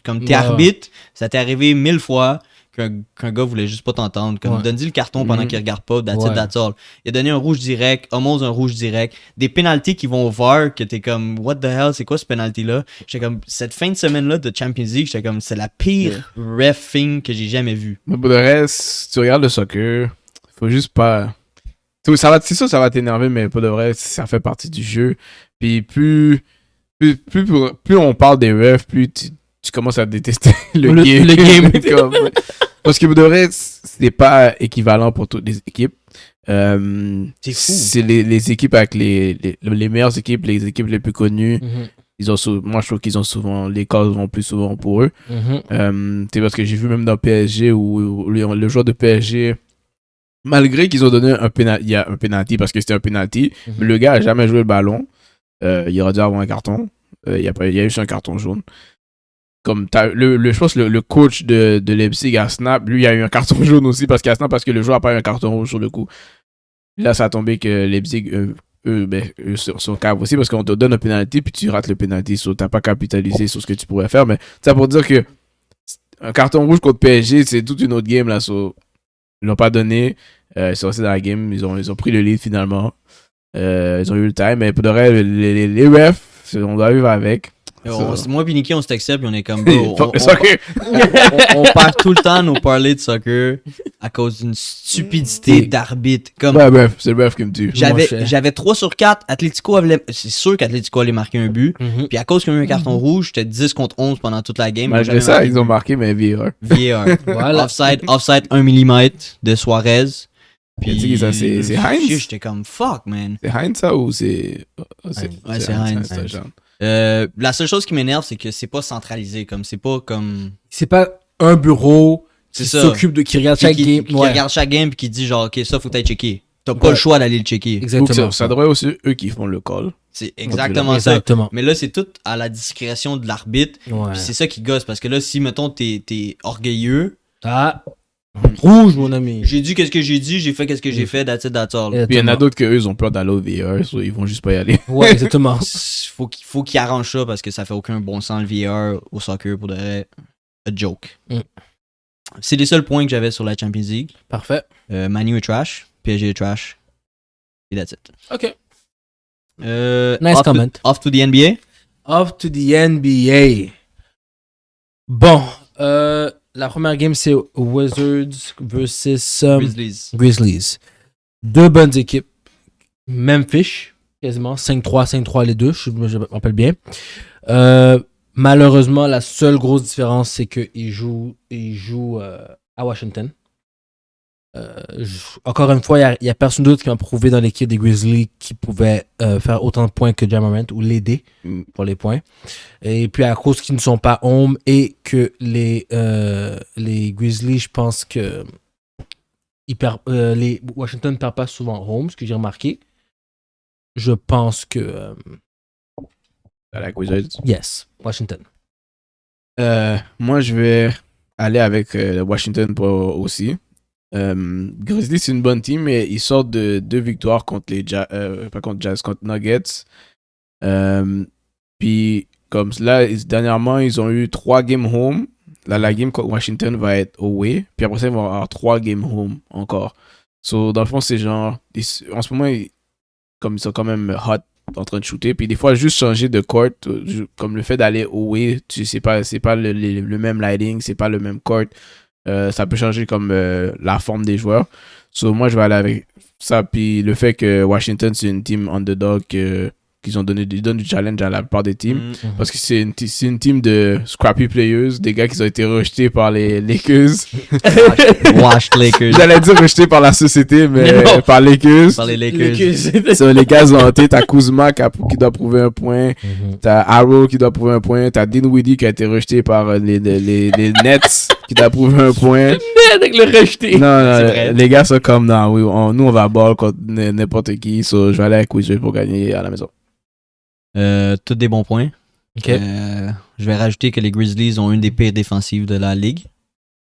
Comme t'es Ouais. arbitre, ça t'est arrivé 1000 fois qu'un gars voulait juste pas t'entendre. Comme, Ouais. donne-y le carton pendant qu'il regarde pas, that's Ouais. it, that's all. Il a donné un rouge direct, Homos un rouge direct. Des pénalties qui vont au VAR, que t'es comme, what the hell, c'est quoi ce penalty-là? J'étais comme, cette fin de semaine-là de Champions League, j'étais comme, c'est la pire reffing que j'ai jamais vue. Mais pour le reste, si tu regardes le soccer, faut juste pas. C'est sûr, ça va t'énerver, mais pour de vrai, ça fait partie du jeu. Puis plus on parle des refs, plus tu commences à détester le game. le game. Comme- Parce que pour de vrai, c'est pas équivalent pour toutes les équipes. C'est fou. C'est les équipes avec les meilleures équipes, les équipes les plus connues. Mhm. Moi, je trouve qu'ils ont souvent, les calls vont plus souvent pour eux. Mhm. C'est parce que j'ai vu même dans PSG où le joueur de PSG, malgré qu'ils ont donné il y a un penalty parce que c'était un penalty, Mhm. mais le gars a jamais joué le ballon. Il aurait dû avoir un carton. Il y a eu un carton jaune. Comme je pense le coach de Leipzig à Snap, lui, il a eu un carton jaune aussi parce que le joueur a pas eu un carton rouge sur le coup. Là, ça a tombé que Leipzig, eux sont caves aussi parce qu'on te donne un penalty puis tu rates le penalty. T'as pas capitalisé sur ce que tu pourrais faire. Mais ça pour dire que un carton rouge contre PSG, c'est toute une autre game là. Ils l'ont pas donné. Ils sont restés dans la game. Ils ont pris le lead finalement. Ils ont eu le time. Mais pour de vrai, les refs, on doit vivre avec. Moi pis Nicky, on se texte puis on est comme, bro, Fuck le soccer. on perd tout le temps nos parlays de soccer à cause d'une stupidité d'arbitre. Comme, Ouais, bref, c'est le ref qui me tue. j'avais 3 sur 4, c'est sûr qu'Atletico allait marquer un but. Mhm. Puis à cause qu'il y a eu un carton rouge, j'étais 10 contre 11 pendant toute la game. Malgré ça, ils ont marqué, mais VAR. VAR. Voilà. Offside 1 mm de Suarez. Tu sais, ça, c'est Heinz? J'étais comme, fuck, man. C'est Heinz ça ou c'est. Ouais, c'est Heinz. c'est genre. La seule chose qui m'énerve, c'est que c'est pas centralisé. Comme, c'est pas comme. C'est pas un bureau C'est qui ça. s'occupe qui regarde chaque qui, game. qui Ouais. regarde chaque game puis qui dit genre ok ça faut que t'ailles checker. T'as pas Ouais. le choix d'aller le checker. Exactement. Ça devrait aussi eux qui font le call. C'est exactement ça. Exactement. Mais là c'est tout à la discrétion de l'arbitre. Ouais. Puis c'est ça qui gosse parce que là si mettons t'es orgueilleux, Ah. Rouge, mon ami. j'ai dit qu'est-ce que j'ai dit, j'ai fait qu'est-ce que j'ai fait, that's it, that's all. Puis il y en a d'autres que eux ils ont peur d'aller au VAR, so ils vont juste pas y aller. Ouais, exactement. Faut qu'ils arrangent ça parce que ça fait aucun bon sens le VAR au soccer pour de vrai. A joke. Mm. C'est les seuls points que j'avais sur la Champions League. Parfait. Manu est trash, PSG est trash. Et that's it. Ok. Nice comment. Off to the NBA. Off to the NBA. Bon. La première game, c'est Wizards versus Grizzlies. Grizzlies. Deux bonnes équipes. Même fiche. Quasiment. 5-3, 5-3 les deux. Je me rappelle bien. Malheureusement, la seule grosse différence, c'est qu'ils jouent à Washington. Encore une fois, il n'y a personne d'autre qui m'a prouvé dans l'équipe des Grizzlies qui pouvait faire autant de points que Ja Morant ou l'aider pour les points. Et puis à cause qu'ils ne sont pas home et que les Grizzlies, je pense que les Washington ne perd pas souvent home, ce que j'ai remarqué. Je pense que À la Wizards. yes, Washington. Moi je vais aller avec Washington aussi. Grizzlies c'est une bonne team, mais ils sortent de 2 victoires contre les pas contre Jazz, contre Nuggets. Puis comme là, dernièrement, ils ont eu 3 games home. Là, la game contre Washington va être away. Puis après ça, ils vont avoir 3 games home encore. So, dans le fond, c'est genre... En ce moment, comme ils sont quand même hot en train de shooter. Puis des fois, juste changer de court, comme le fait d'aller away, c'est pas le même lighting, c'est pas le même court. Ça peut changer comme la forme des joueurs. So, moi, je vais aller avec ça. Puis le fait que Washington, c'est une team underdog qu'ils donnent du challenge à la plupart des teams. Parce que c'est une team de scrappy players, des gars qui ont été rejetés par les Lakers. Washed Lakers. J'allais dire rejetés par la société, mais Non. par Lakers. Par les Lakers. So, les gars ont été, t'as Kuzma qui doit prouver un point, t'as Arrow qui doit prouver un point, t'as Dinwiddie qui a été rejeté par les Nets qui doit prouver un point. Avec le rejeté. Non, C'est vrai. les gars sont comme, non, oui, nous on va ball contre n'importe qui, so je vais aller avec Wizards pour gagner à la maison. Tous des bons points. Ok. Je vais rajouter que les Grizzlies ont une des pires défensives de la ligue.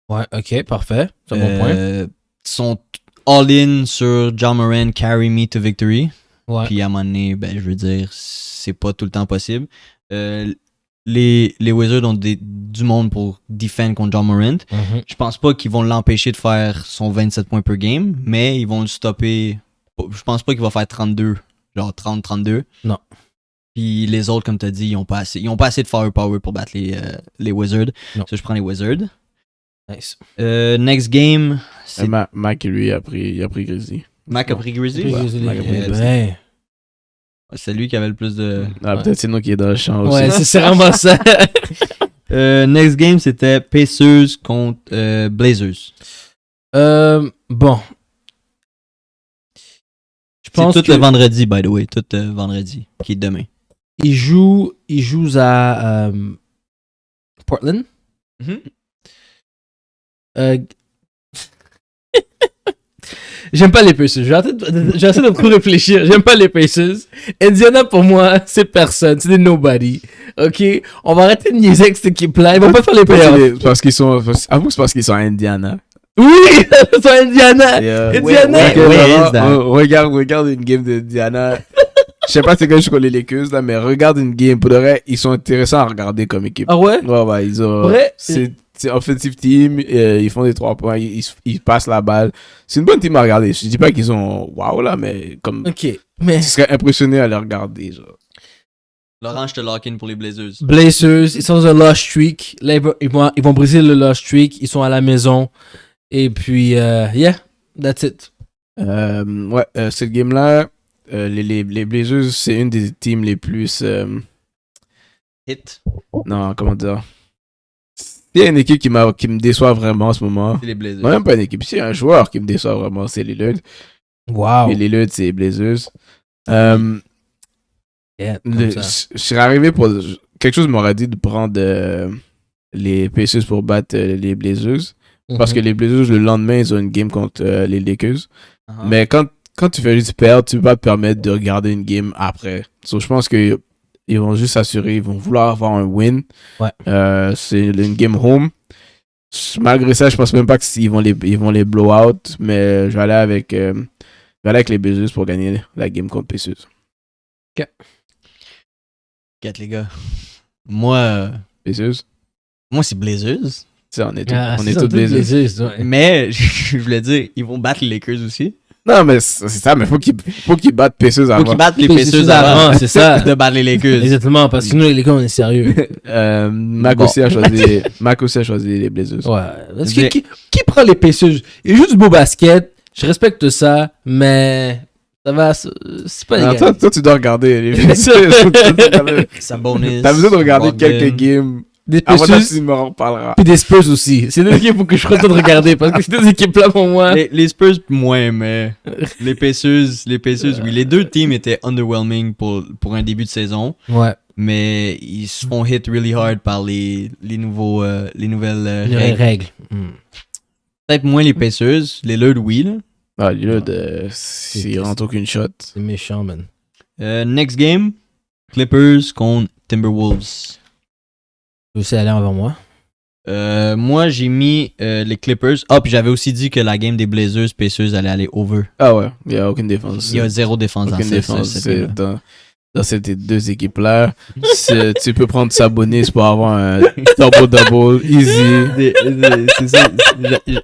Ouais, ok, parfait. C'est un bon point. Ils sont all-in sur Ja Morant, carry me to victory. Ouais. Puis à un moment donné, ben, je veux dire, c'est pas tout le temps possible. les Wizards ont du monde pour défendre contre John Morant. Je pense pas qu'ils vont l'empêcher de faire son 27 points per game, mais ils vont le stopper. Je pense pas qu'il va faire 32, genre 30-32. Non. Puis les autres, comme t'as dit, ils ont pas assez de firepower pour battre les Wizards. Non. Ça, je prends les Wizards. Nice. Next game, c'est Mac, lui, il a pris Grizzly. Mac a pris Grizzly. Ouais, Grizzly. Mac a pris Grizzly. Ben, C'est lui qui avait le plus de... Ah, peut-être c'est nous qui est dans le champ aussi. ouais, c'est vraiment ça. Next game, c'était Pacers contre Blazers. Bon. Je C'est pense tout que le vendredi, by the way. Tout vendredi, qui est demain. ils jouent à Portland. J'aime pas les Pacers. J'essaie de trop réfléchir. J'aime pas les Pacers. Indiana, pour moi, c'est personne. C'est des nobody. OK? On va arrêter de niaiser avec cette équipe-là. Ils vont pas faire les playoffs. Parce qu'ils sont... Avoue, c'est parce qu'ils sont à Indiana. Oui! Ils sont à Indiana! Indiana! Regarde une game de Indiana. Je sais pas c'est quand je connais les Lakers, là, mais regarde une game. Pour de vrai, ils sont intéressants à regarder comme équipe. Ah ouais? Ouais, ils ont... Vrai? C'est offensive team, ils font des 3 points, ils passent la balle. C'est une bonne team à regarder. Je dis pas qu'ils sont wow là, mais comme... OK. Mais... Tu serais impressionné à les regarder, genre. Laurent, je te lock in pour les Blazers. Blazers, ils sont dans un lost streak. Là, ils vont briser le lost streak. Ils sont à la maison. Et puis, yeah, that's it. Cette game-là, les Blazers, c'est une des teams les plus... Hit. Non, comment dire? Il y a une équipe qui me déçoit vraiment en ce moment. C'est les Blazers. Non, même pas une équipe. C'est un joueur qui me déçoit vraiment, c'est les Lillard. Wow. Et les Lillard, c'est les Blazers. Yeah, Je serais arrivé pour... Quelque chose m'aurait dit de prendre les Pacers pour battre les Blazers. Parce que les Blazers, le lendemain, ils ont une game contre les Lakers. Mais quand tu fais juste perdre, tu peux pas te permettre de regarder une game après. So, je pense que ils vont juste s'assurer, ils vont vouloir avoir un win. Ouais. C'est une game home. Malgré ça, je pense même pas qu'ils vont les blow out, mais je vais aller avec les Blazers pour gagner la game contre Pacers. Ok. 4 les gars. Moi Pacers? c'est Blazers. On est tous Blazers. Ouais. Mais je voulais dire, ils vont battre les Lakers aussi. Non, mais c'est ça, mais faut qu'ils battent Pacers Faut avant. qu'ils battent les Pacers Pacers avant, avant. c'est ça. De battre les Lakers. Exactement, parce que nous, les gars, on est sérieux. Mac Bon. aussi a choisi les Blazers. Ouais. Parce que qui prend les Pacers? Il joue du beau basket. Je respecte ça, mais ça va. C'est pas les gars. Toi, tu dois regarder les Blazers. Sabonis. T'as besoin de regarder Brogdon. quelques games. Des Avant Pacers, tu m'en reparleras. puis des Spurs aussi. C'est deux équipes que je retourne regarder parce que ces deux équipes-là, pour moi. Les Spurs, moins, mais les Pacers, oui. Les deux teams étaient underwhelming pour un début de saison, Ouais. mais ils se font hit really hard par les nouvelles Les règles. règles. Peut-être moins les Pacers, les Lillard, oui. Là. Ah, Lillard, il rentre aucune shot. C'est méchant, man. Next game, Clippers contre Timberwolves. Tu veux aussi aller envers moi? Moi, j'ai mis les Clippers. Ah, puis j'avais aussi dit que la game des Blazers, Pacers allait aller over. Ah ouais, il n'y a aucune défense. Il y a zéro défense dans aucune défense. cette C'est game-là. dans ces deux équipes-là. Tu peux prendre Sabonis pour avoir un double-double, easy. C'est ça.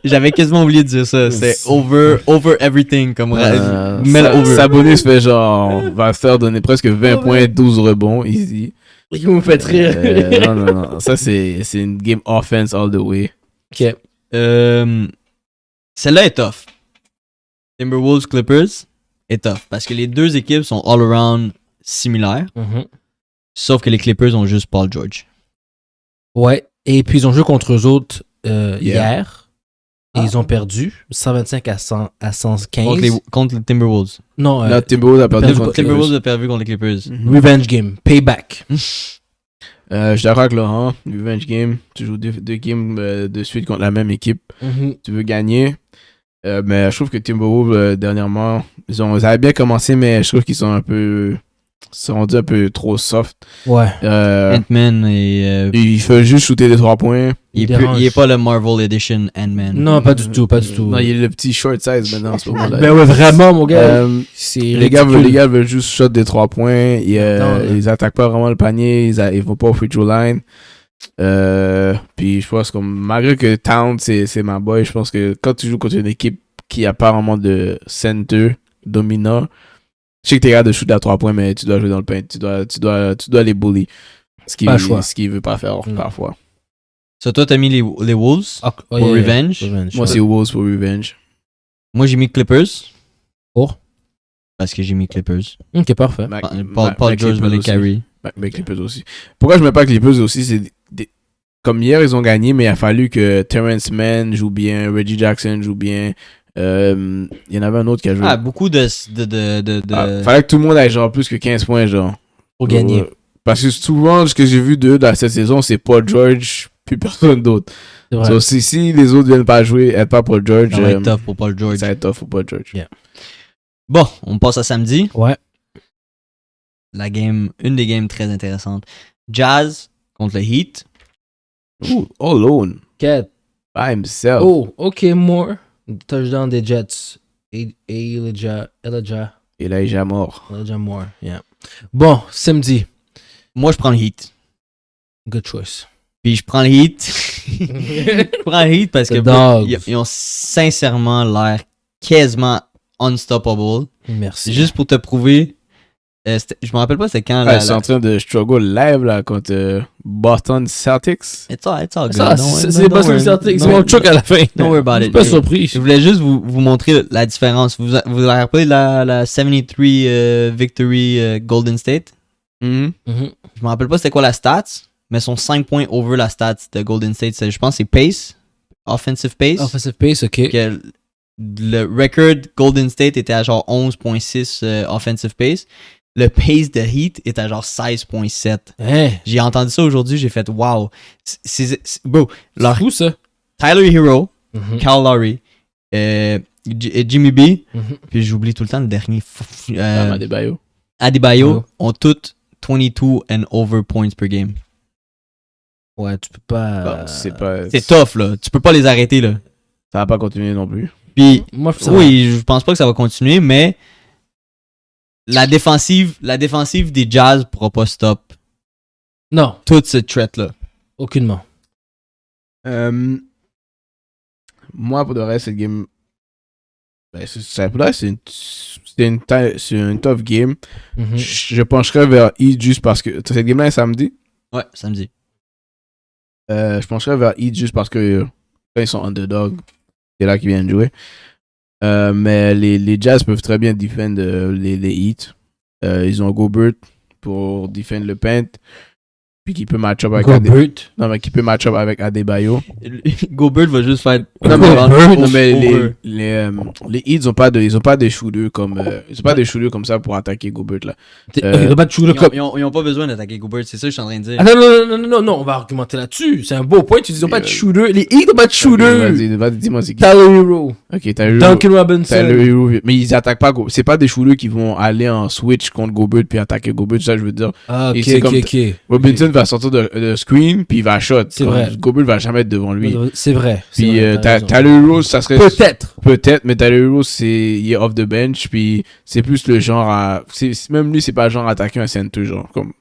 J'avais quasiment oublié de dire ça. C'est over everything. Comme mets le over. Sabonis fait genre, va faire donner presque 20 points, 12 rebonds, easy. Vous me faites rire. Non. Ça, c'est une game offense all the way. Ok. Celle-là est tough. Timberwolves Clippers est tough. Parce que les deux équipes sont all-around similaires. Sauf que les Clippers ont juste Paul George. Ouais. Et puis, ils ont joué contre eux autres hier. Et ils ont perdu 125 à 115. Contre les Timberwolves. Non, Là, Timberwolves a perdu perdu contre Timberwolves a perdu contre les Clippers. Revenge game. Payback. Je suis d'accord avec Laurent. Revenge game. Tu joues deux games de suite contre la même équipe. Tu veux gagner. Mais je trouve que Timberwolves, dernièrement, ils avaient bien commencé, mais je trouve qu'ils sont un peu c'est rendu un peu trop soft. Ouais. Ant-Man et Il fait juste shooter des 3 points. il dérange. est pas le Marvel Edition Ant-Man. Non, pas du tout, pas du tout. Non, il est le petit short size maintenant en ce moment-là. Ben ouais, vraiment, mon gars. C'est les gars veulent juste shot des 3 points. Ils attaquent pas vraiment le panier. Ils vont pas au free throw line. Puis je pense que malgré que Town c'est ma boy, je pense que quand tu joues contre une équipe qui a pas vraiment de center dominant, je sais que t'es capable de shoot à 3 points, mais tu dois jouer dans le paint. Tu dois les bully. Ce qu'il veut pas faire parfois. So, toi, t'as mis les Wolves pour Revenge. Moi, c'est Wolves pour Revenge. Moi, j'ai mis Clippers. Pour? Parce que j'ai mis Clippers. Ok, parfait. Paul George va les carry. Mais Clippers aussi. Pourquoi je mets pas Clippers aussi, c'est comme hier, ils ont gagné, mais il a fallu que Terrence Mann joue bien, Reggie Jackson joue bien. Il y en avait un autre qui a joué. Beaucoup de... Fallait que tout le monde ait genre plus que 15 points, genre. Pour gagner. Parce que souvent, ce que j'ai vu d'eux dans cette saison, c'est Paul George, puis personne d'autre. C'est vrai. So, si les autres viennent pas jouer, être pas Paul George, Ça va être tough pour Paul George. ça va être tough pour Paul George. Yeah. Bon, on passe à samedi. Ouais. Une des games très intéressantes. Jazz contre le Heat. Ooh, all alone. Cat. By himself. Oh, ok, more. Touchdown des Jets. Elijah Et là, il est déjà mort. Moore. Yeah. Bon, samedi. Moi, je prends le Heat. Good choice. Puis je prends le Heat. Je prends le Heat parce que The Dogs. ils ont sincèrement l'air quasiment unstoppable. Merci. Juste pour te prouver, je me rappelle pas c'est quand Ils sont en train de struggle live là, contre Boston Celtics. It's all good. Ça, c'est pas sur le Celtics. Ils vont choc à la fin. Don't worry about Je suis it. pas surpris. Je voulais juste vous montrer la différence. Vous vous rappelez la 73 victory Golden State? Mhm. Je me rappelle pas c'était quoi la stats, mais sont 5 points over la stats de Golden State. Je pense que c'est pace, offensive pace. Offensive pace, ok. Que le record Golden State était à genre 11.6 offensive pace. Le pace de Heat est à genre 16.7. Hein? J'ai entendu ça aujourd'hui, j'ai fait wow. Bro, C'est fou, ça. Tyler Hero, Mhm. Kyle Lowry, Jimmy B, Mhm. puis j'oublie tout le temps le dernier. Adebayo. Adebayo ont toutes 22 and over points per game. Ouais, tu peux pas. Bon, c'est pas. C'est tough, là. Tu peux pas les arrêter, là. Ça va pas continuer non plus. Puis, Moi, je oui, je pense pas que ça va continuer, mais la défensive des Jazz pourra pas stop Non, toute cette threat-là. aucunement. Moi, pour de vrai, cette game. Ben, pour de vrai, c'est une tough game. Mhm. Je pencherais vers Heat juste parce que. Cette game-là est samedi. Ouais, samedi. Je pencherais vers Heat juste parce que quand ils sont underdog, c'est là qu'ils viennent jouer. Mais les Jazz peuvent très bien défendre les Heat. Ils ont Gobert pour défendre le paint. Puis qui peut match up avec Gobert. Non, mais qui peut match up avec Adebayo. Gobert va juste faire. Non, mais, Gobert, non, mais over. les Heat, ils ont pas des shooters comme ils ont pas des shooters comme ça pour attaquer Gobert là. Il va pas de shooter comme. Ils ont pas besoin d'attaquer Gobert, c'est ça que je suis en train de dire. Ah non, on va argumenter là-dessus. C'est un beau point. Tu dis, ils ont pas de shooter. Les Heat ont pas de Ok, shooter. vas-y, dis-moi c'est qui. Tyler Hero. Ok, t'as eu. Duncan Robinson. Tyler Hero, mais ils attaquent pas Gobert. C'est pas des shooters qui vont aller en switch contre Gobert puis attaquer Gobert, c'est ça que je veux dire. Ah, Et ok, c'est comme- ok. Robinson va sortir de screen puis il va shot. C'est Comme vrai. Gobert va jamais être devant lui. C'est vrai. c'est Puis vrai, t'as raison. Tyler Hero, ça serait Peut-être. peut-être, mais Tyler Hero il est off the bench puis c'est plus le genre à même lui c'est pas le genre à attaquer un center genre comme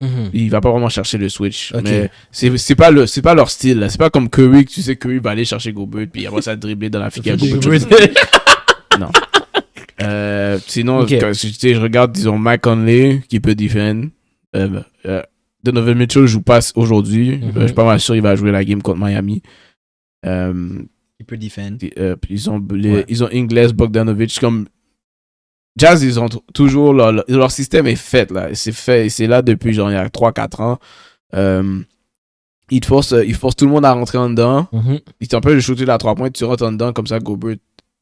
Mhm. il va pas vraiment chercher le switch. Ok. Mais c'est pas leur style là. C'est pas comme Curry que tu sais Curry va aller chercher Gobert puis après ça dribbler dans la figure Gobert. Non. Sinon, Ok. quand, tu sais, je regarde, disons, Mike Conley qui peut défendre. Donovan Mitchell joue pas aujourd'hui. Mhm. Je suis pas mal sûr qu'il va jouer la game contre Miami. Il peut défendre. Puis, ils ont Ouais. ils ont Ingles, Bogdanovic comme Jazz, ils ont toujours leur système est fait là. C'est fait, c'est là depuis genre il y a 3-4 ans. Ils forcent tout le monde à rentrer en dedans. Mhm. Ils t'empêchent de shooter la 3 points, tu rentres en dedans comme ça Gobert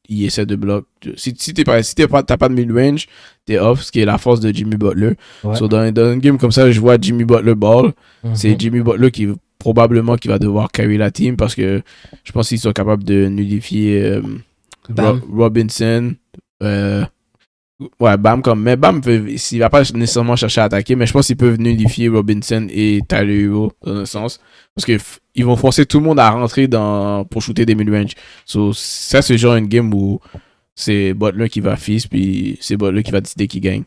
il essaie de bloquer. Si t'as pas de mid-range, t'es off, ce qui est la force de Jimmy Butler. Ouais. So, dans une game comme ça, je vois Jimmy Butler ball. Mhm. C'est Jimmy Butler qui probablement qui va devoir carry la team parce que je pense qu'ils sont capables de nullifier Bam. Robinson. Ouais, mais Bam, il va pas nécessairement chercher à attaquer, mais je pense qu'il peut nulifier Robinson et Tyler Hero, dans un sens. Parce que ils vont forcer tout le monde à rentrer pour shooter des mid-range. So, ça, c'est genre une game où c'est Butler qui va fils, puis c'est Butler qui va décider qui gagne.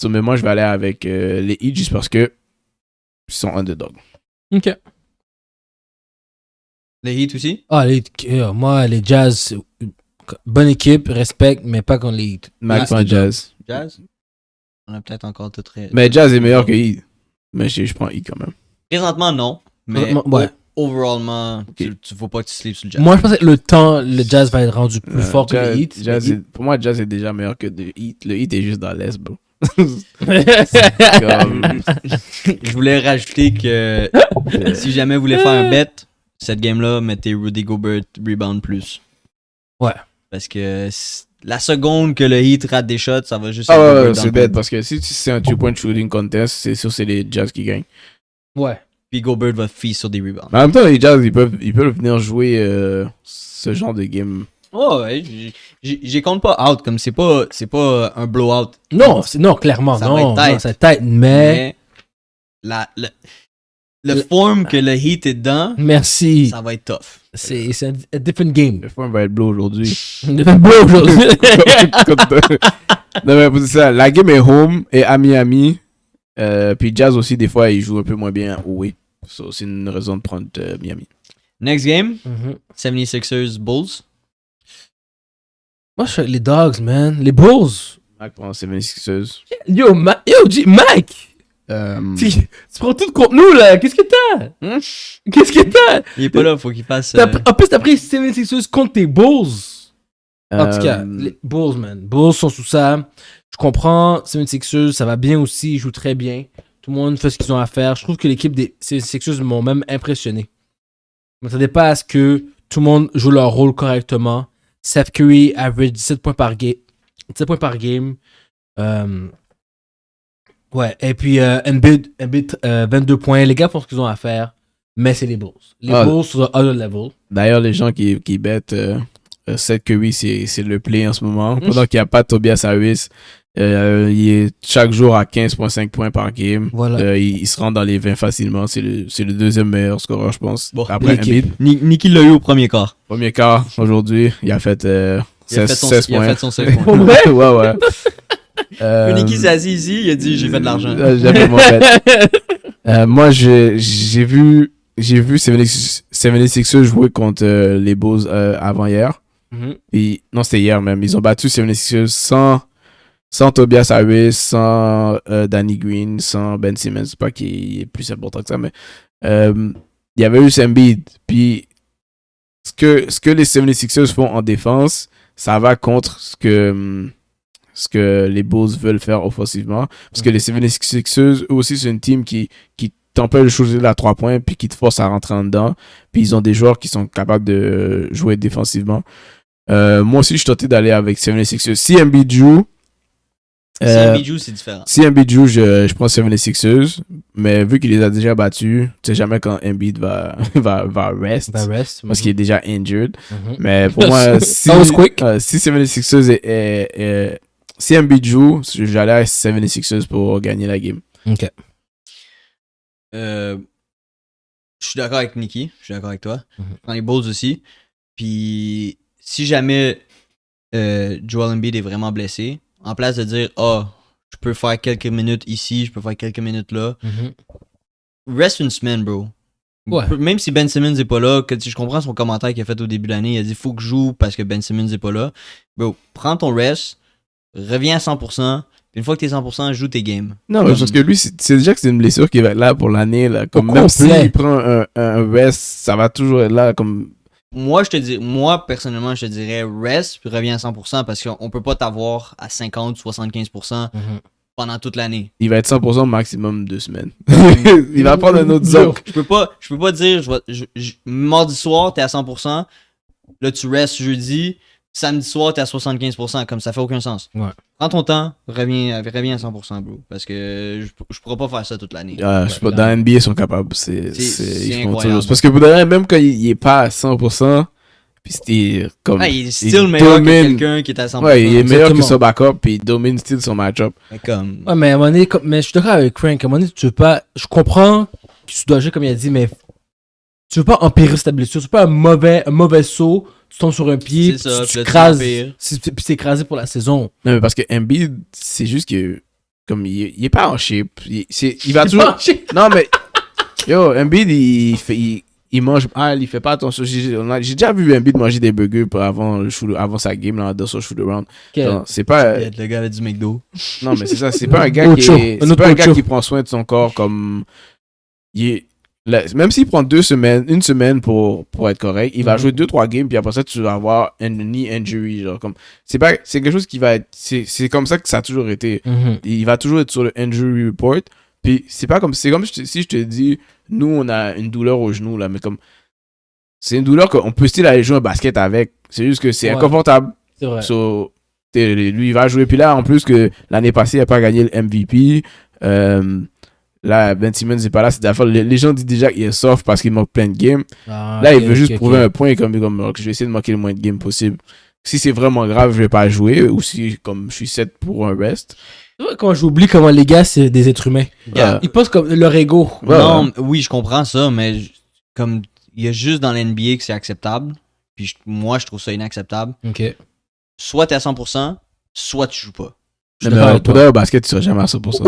So, mais moi, je vais aller avec les Heat juste parce que ils sont underdog. Ok. Les Heat aussi? Ah, moi, les Jazz, bonne équipe, respect, mais pas contre les Heat. Mac c'est Jazz. Jazz? On a peut-être encore tout très. Mais Jazz est meilleur que Heat. Mais je prends Heat quand même. Présentement, non. Mais Ouais. overallement, Ok. tu faut pas que tu sleeps sur le Jazz. Moi, je pense que le Jazz va être rendu plus fort que les Heat. Pour moi, Jazz est déjà meilleur que le Heat. Le Heat est juste dans l'Est, bro. Je voulais rajouter que si jamais vous voulez faire un bet, cette game-là, mettez Rudy Gobert rebound plus. Ouais. Parce que la seconde que le Heat rate des shots, ça va juste Ah être ouais, Gobert ouais, dans c'est le bête paint. parce que si c'est un 2-point shooting contest, c'est sûr c'est les Jazz qui gagnent. Ouais. Puis Gobert va feast sur des rebounds. Mais en même temps, les Jazz, ils peuvent venir jouer ce genre de game. Oh ouais, j'y compte pas out, comme c'est pas un blowout. Non, non, clairement, Ça non. va être tight. Non, c'est tête, mais... Le form que le Heat est dedans, Merci. ça va être tough. C'est un different game. Le form va être bleu aujourd'hui. On est beau aujourd'hui. Non, mais c'est ça. La game est home et à Miami. Puis Jazz aussi, des fois, ils jouent un peu moins bien away. So, c'est une raison de prendre Miami. Next game, Mhm. 76ers Bulls. Moi, je suis avec les Dogs, man. Les Bulls. Mac prend 76ers. Yo, Mike. Tu prends tout contre nous, là. Qu'est-ce que t'as? Qu'est-ce que t'as? Il est pas là, faut qu'il fasse. En plus, t'as pris 76ers contre tes Bulls. En tout cas, les Bulls, man. Bulls sont sous ça. Je comprends. 76ers, ça va bien aussi. Ils jouent très bien. Tout le monde fait ce qu'ils ont à faire. Je trouve que l'équipe des 76ers m'ont même impressionné. Je m'attendais pas à ce que tout le monde joue leur rôle correctement. Seth Curry average 17 points par game. 17 points par game. Ouais, et puis Embiid 22 points. Les gars font ce qu'ils ont à faire, mais c'est les Bulls. Les Bulls sont à other level. D'ailleurs, les gens qui bettent Seth Curry, c'est le play en ce moment. Pendant qu'il n'y a pas de Tobias Harris, il est chaque jour à 15,5 points par game. Voilà. Il se rend dans les 20 facilement. C'est le deuxième meilleur scoreur, je pense. Bon, après l'équipe. Embiid. Niki l'a eu au premier quart. Premier quart, aujourd'hui, il a fait 16 Il a points. fait son 16 points. Pour vrai? Ouais. Niki s'est assis ici, il a dit j'ai fait de l'argent. J'avais mon bet. Moi, j'ai vu 76ers jouer contre les Bulls avant-hier. Mhm. Et, non, c'était hier même. Ils ont battu 76ers sans Tobias Harris, sans Danny Green, sans Ben Simmons. C'est pas qu'il est plus important que ça, mais il y avait eu Embiid. Puis ce que les 76ers font en défense, ça va contre ce que les Bulls veulent faire offensivement. Parce que les 76ers, eux aussi, c'est une team qui t'empêche de shooter à 3 points puis qui te force à rentrer en dedans. Puis ils ont des joueurs qui sont capables de jouer défensivement. Moi aussi, je suis tenté d'aller avec 76ers. Si Embiid joue, Si Embiid joue, c'est différent. si Embiid joue, je prends 76ers. Mais vu qu'il les a déjà battus, tu sais jamais quand Embiid va rest. Parce qu'il est déjà injured. Mhm. Mais pour moi, si, That was quick. Si 76ers si Embiid joue, j'allais à 76ers pour gagner la game. Ok. Je suis d'accord avec Niki, je suis d'accord avec toi. Mhm. Je prends les Bulls aussi. Puis si jamais Joel Embiid est vraiment blessé, en place de dire je peux faire quelques minutes ici, je peux faire quelques minutes là, Mhm. reste une semaine, bro. Ouais. Même si Ben Simmons est pas là, que je comprends son commentaire qu'il a fait au début de l'année, il a dit faut que je joue parce que Ben Simmons est pas là. Bro, prends ton rest, reviens à 100%, puis une fois que t'es 100%, joue tes games. Non, mais parce que lui, c'est déjà que c'est une blessure qui va être là pour l'année. Là. Comme Au même complet. s'il prend un rest, ça va toujours être là. Comme... Moi, personnellement, je te dirais rest, puis reviens à 100% parce qu'on peut pas t'avoir à 50, 75% Mhm. pendant toute l'année. Il va être 100% maximum 2 semaines. Il va prendre un autre Yo. zone. Je peux pas dire, mardi soir, t'es à 100%, là, tu restes jeudi, samedi soir, t'es à 75%, comme ça fait aucun sens. Ouais. Prends ton temps, reviens à 100%, bro, parce que je pourrais pas faire ça toute l'année. Je sais pas, dans NBA, ils sont capables. C'est Ils font incroyable. toujours. Parce que pour de vrai, même quand il est pas à 100%, Puis c'était comme. Il est still meilleur que quelqu'un qui est à 100%. Ouais, il est meilleur que Exactement. son backup, puis il domine still son match-up. Mais comme... Ouais, mais à un moment donné, mais je suis d'accord avec Frank. À un moment donné, tu veux pas. Je comprends que tu dois agir comme il a dit, mais tu veux pas empirer ta blessure. Tu veux pas un mauvais saut, tu tombes sur un pied, C'est ça, puis puis tu là, tu écrases. l'empires. Puis c'est écrasé pour la saison. Non, mais parce que Embiid, c'est juste que. Comme il est pas en shape. Il va toujours. Non, mais. Yo, Embiid, il mange. Il fait pas attention. J'ai déjà vu Embiid manger des burgers avant sa game, là, dans son shoot-around. C'est pas. Le gars avait du McDo. Non, mais c'est ça. C'est pas un gars Ocho. c'est pas un gars qui prend soin de son corps comme. Même s'il prend une semaine pour être correct, il va jouer 2-3 games, puis après ça, tu vas avoir une knee injury. Genre, comme, c'est quelque chose qui va être. C'est comme ça que ça a toujours été. Il va toujours être sur le injury report. Puis c'est comme si je te dis, nous, on a une douleur au genou, là, mais comme. C'est une douleur qu'on peut still aller jouer un basket avec. C'est juste que c'est inconfortable. C'est vrai. So, lui, il va jouer. Puis là, en plus que l'année passée, il n'a pas gagné le MVP. Là, Ben Simmons n'est pas là. C'est d'affaire. Les gens disent déjà qu'il est soft parce qu'il manque plein de games. Là, il veut juste prouver un point comme je vais essayer de manquer le moins de games possible. Si c'est vraiment grave, je vais pas jouer. Ou si comme je suis 7 pour un rest. Tu vois, quand j'oublie comment les gars, c'est des êtres humains. Ils posent comme leur ego. Non, oui, je comprends ça, mais comme il y a juste dans l'NBA que c'est acceptable. Puis moi, je trouve ça inacceptable. Ok. Soit t'es à 100%, soit tu joues pas. Mais pour le basket, tu seras jamais à 100%.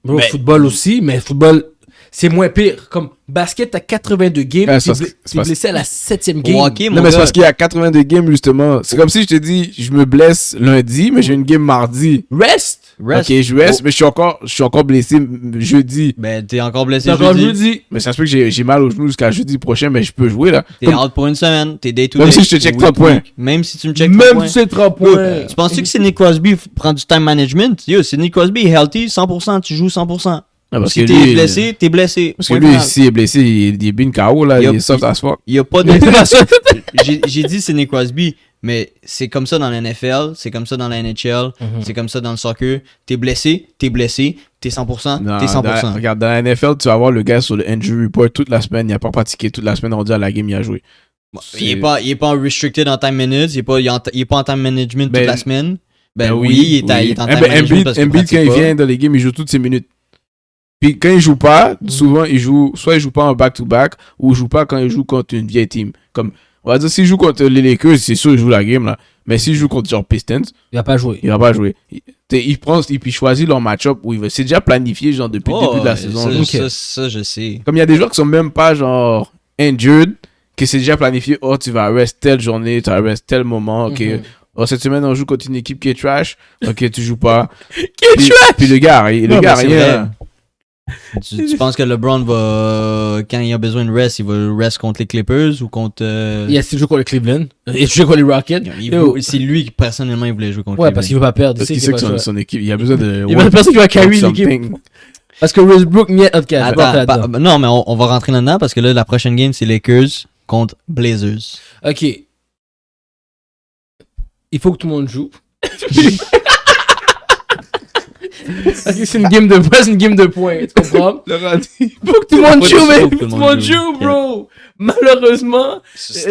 Au football aussi, mais football, c'est moins pire. Comme basket, t'as 82 games, t'es blessé à la 7e game. Hockey, Non, mais c'est parce qu'il y a 82 games, justement. C'est comme si je te dis, je me blesse lundi, mais j'ai une game mardi. Rest! Ok, je reste, mais je suis encore blessé jeudi. Ben, t'es encore blessé jeudi. Mais ça se peut que j'ai mal au genou jusqu'à jeudi prochain, mais je peux jouer, là. T'es out pour une semaine, t'es day to Même day. si je te check 30 points. Même si tu me check 30 Même points. si c'est 3 points. Tu penses-tu que Sidney Crosby prend du time management? Yo, Sidney Crosby est healthy, 100%, tu joues 100%. Parce Si que t'es lui, blessé, t'es blessé. Parce que Point lui, final. s'il est blessé, il est bien KO, là. Il est soft as fuck. Il y a pas de... J'ai dit Sidney Crosby, mais c'est comme ça dans la NFL, c'est comme ça dans la NHL, c'est comme ça dans le soccer. T'es blessé, t'es 100%, Non, t'es 100%. Regarde, dans la NFL, tu vas avoir le gars sur le injury report toute la semaine. Il n'a pas pratiqué toute la semaine. On dit à la game, il a joué. Bon, il est pas restricted en time minutes, il est pas en time management toute la semaine. Ben oui, il est en time management parce qu'il Embiid, pratique quand il pas. vient dans les games, il joue toutes ses minutes. Puis quand il joue pas, souvent, soit il joue pas en back-to-back, ou il joue pas quand il joue contre une vieille team. Comme, on va dire, s'il joue contre les Lakers, c'est sûr il joue la game, là. Mais s'il joue contre genre Pistons, Il va pas jouer. il va pas jouer. Il choisit leur match-up où il va. C'est déjà planifié, genre, depuis le début de la saison. Ça, je sais. Comme il y a des joueurs qui sont même pas, genre, injured, que c'est déjà planifié. Oh, tu vas rest telle journée, tu vas rest tel moment, ok. Oh, cette semaine, on joue contre une équipe qui est trash. Ok, tu joues pas. Puis le gars, rien. Tu penses que LeBron va, quand il a besoin de rest, il va rest contre les Clippers ou contre... Il joue contre les Cleveland. Il joue contre les Rockets. C'est lui qui, personnellement, il voulait jouer contre Ouais, parce qu'il veut pas perdre. Parce qu'il sait que son équipe, il a besoin de... Il y a personne qui va carry l'équipe. Parce que Westbrook n'y est... Ok, attends, non, mais on va rentrer là-dedans parce que là, la prochaine game, c'est Lakers contre Blazers. Ok. Il faut que tout le monde joue. Ok, c'est une game de points, c'est une game de points, tu comprends? Il faut que tout le monde joue, mais tout le monde joue, bro! Malheureusement,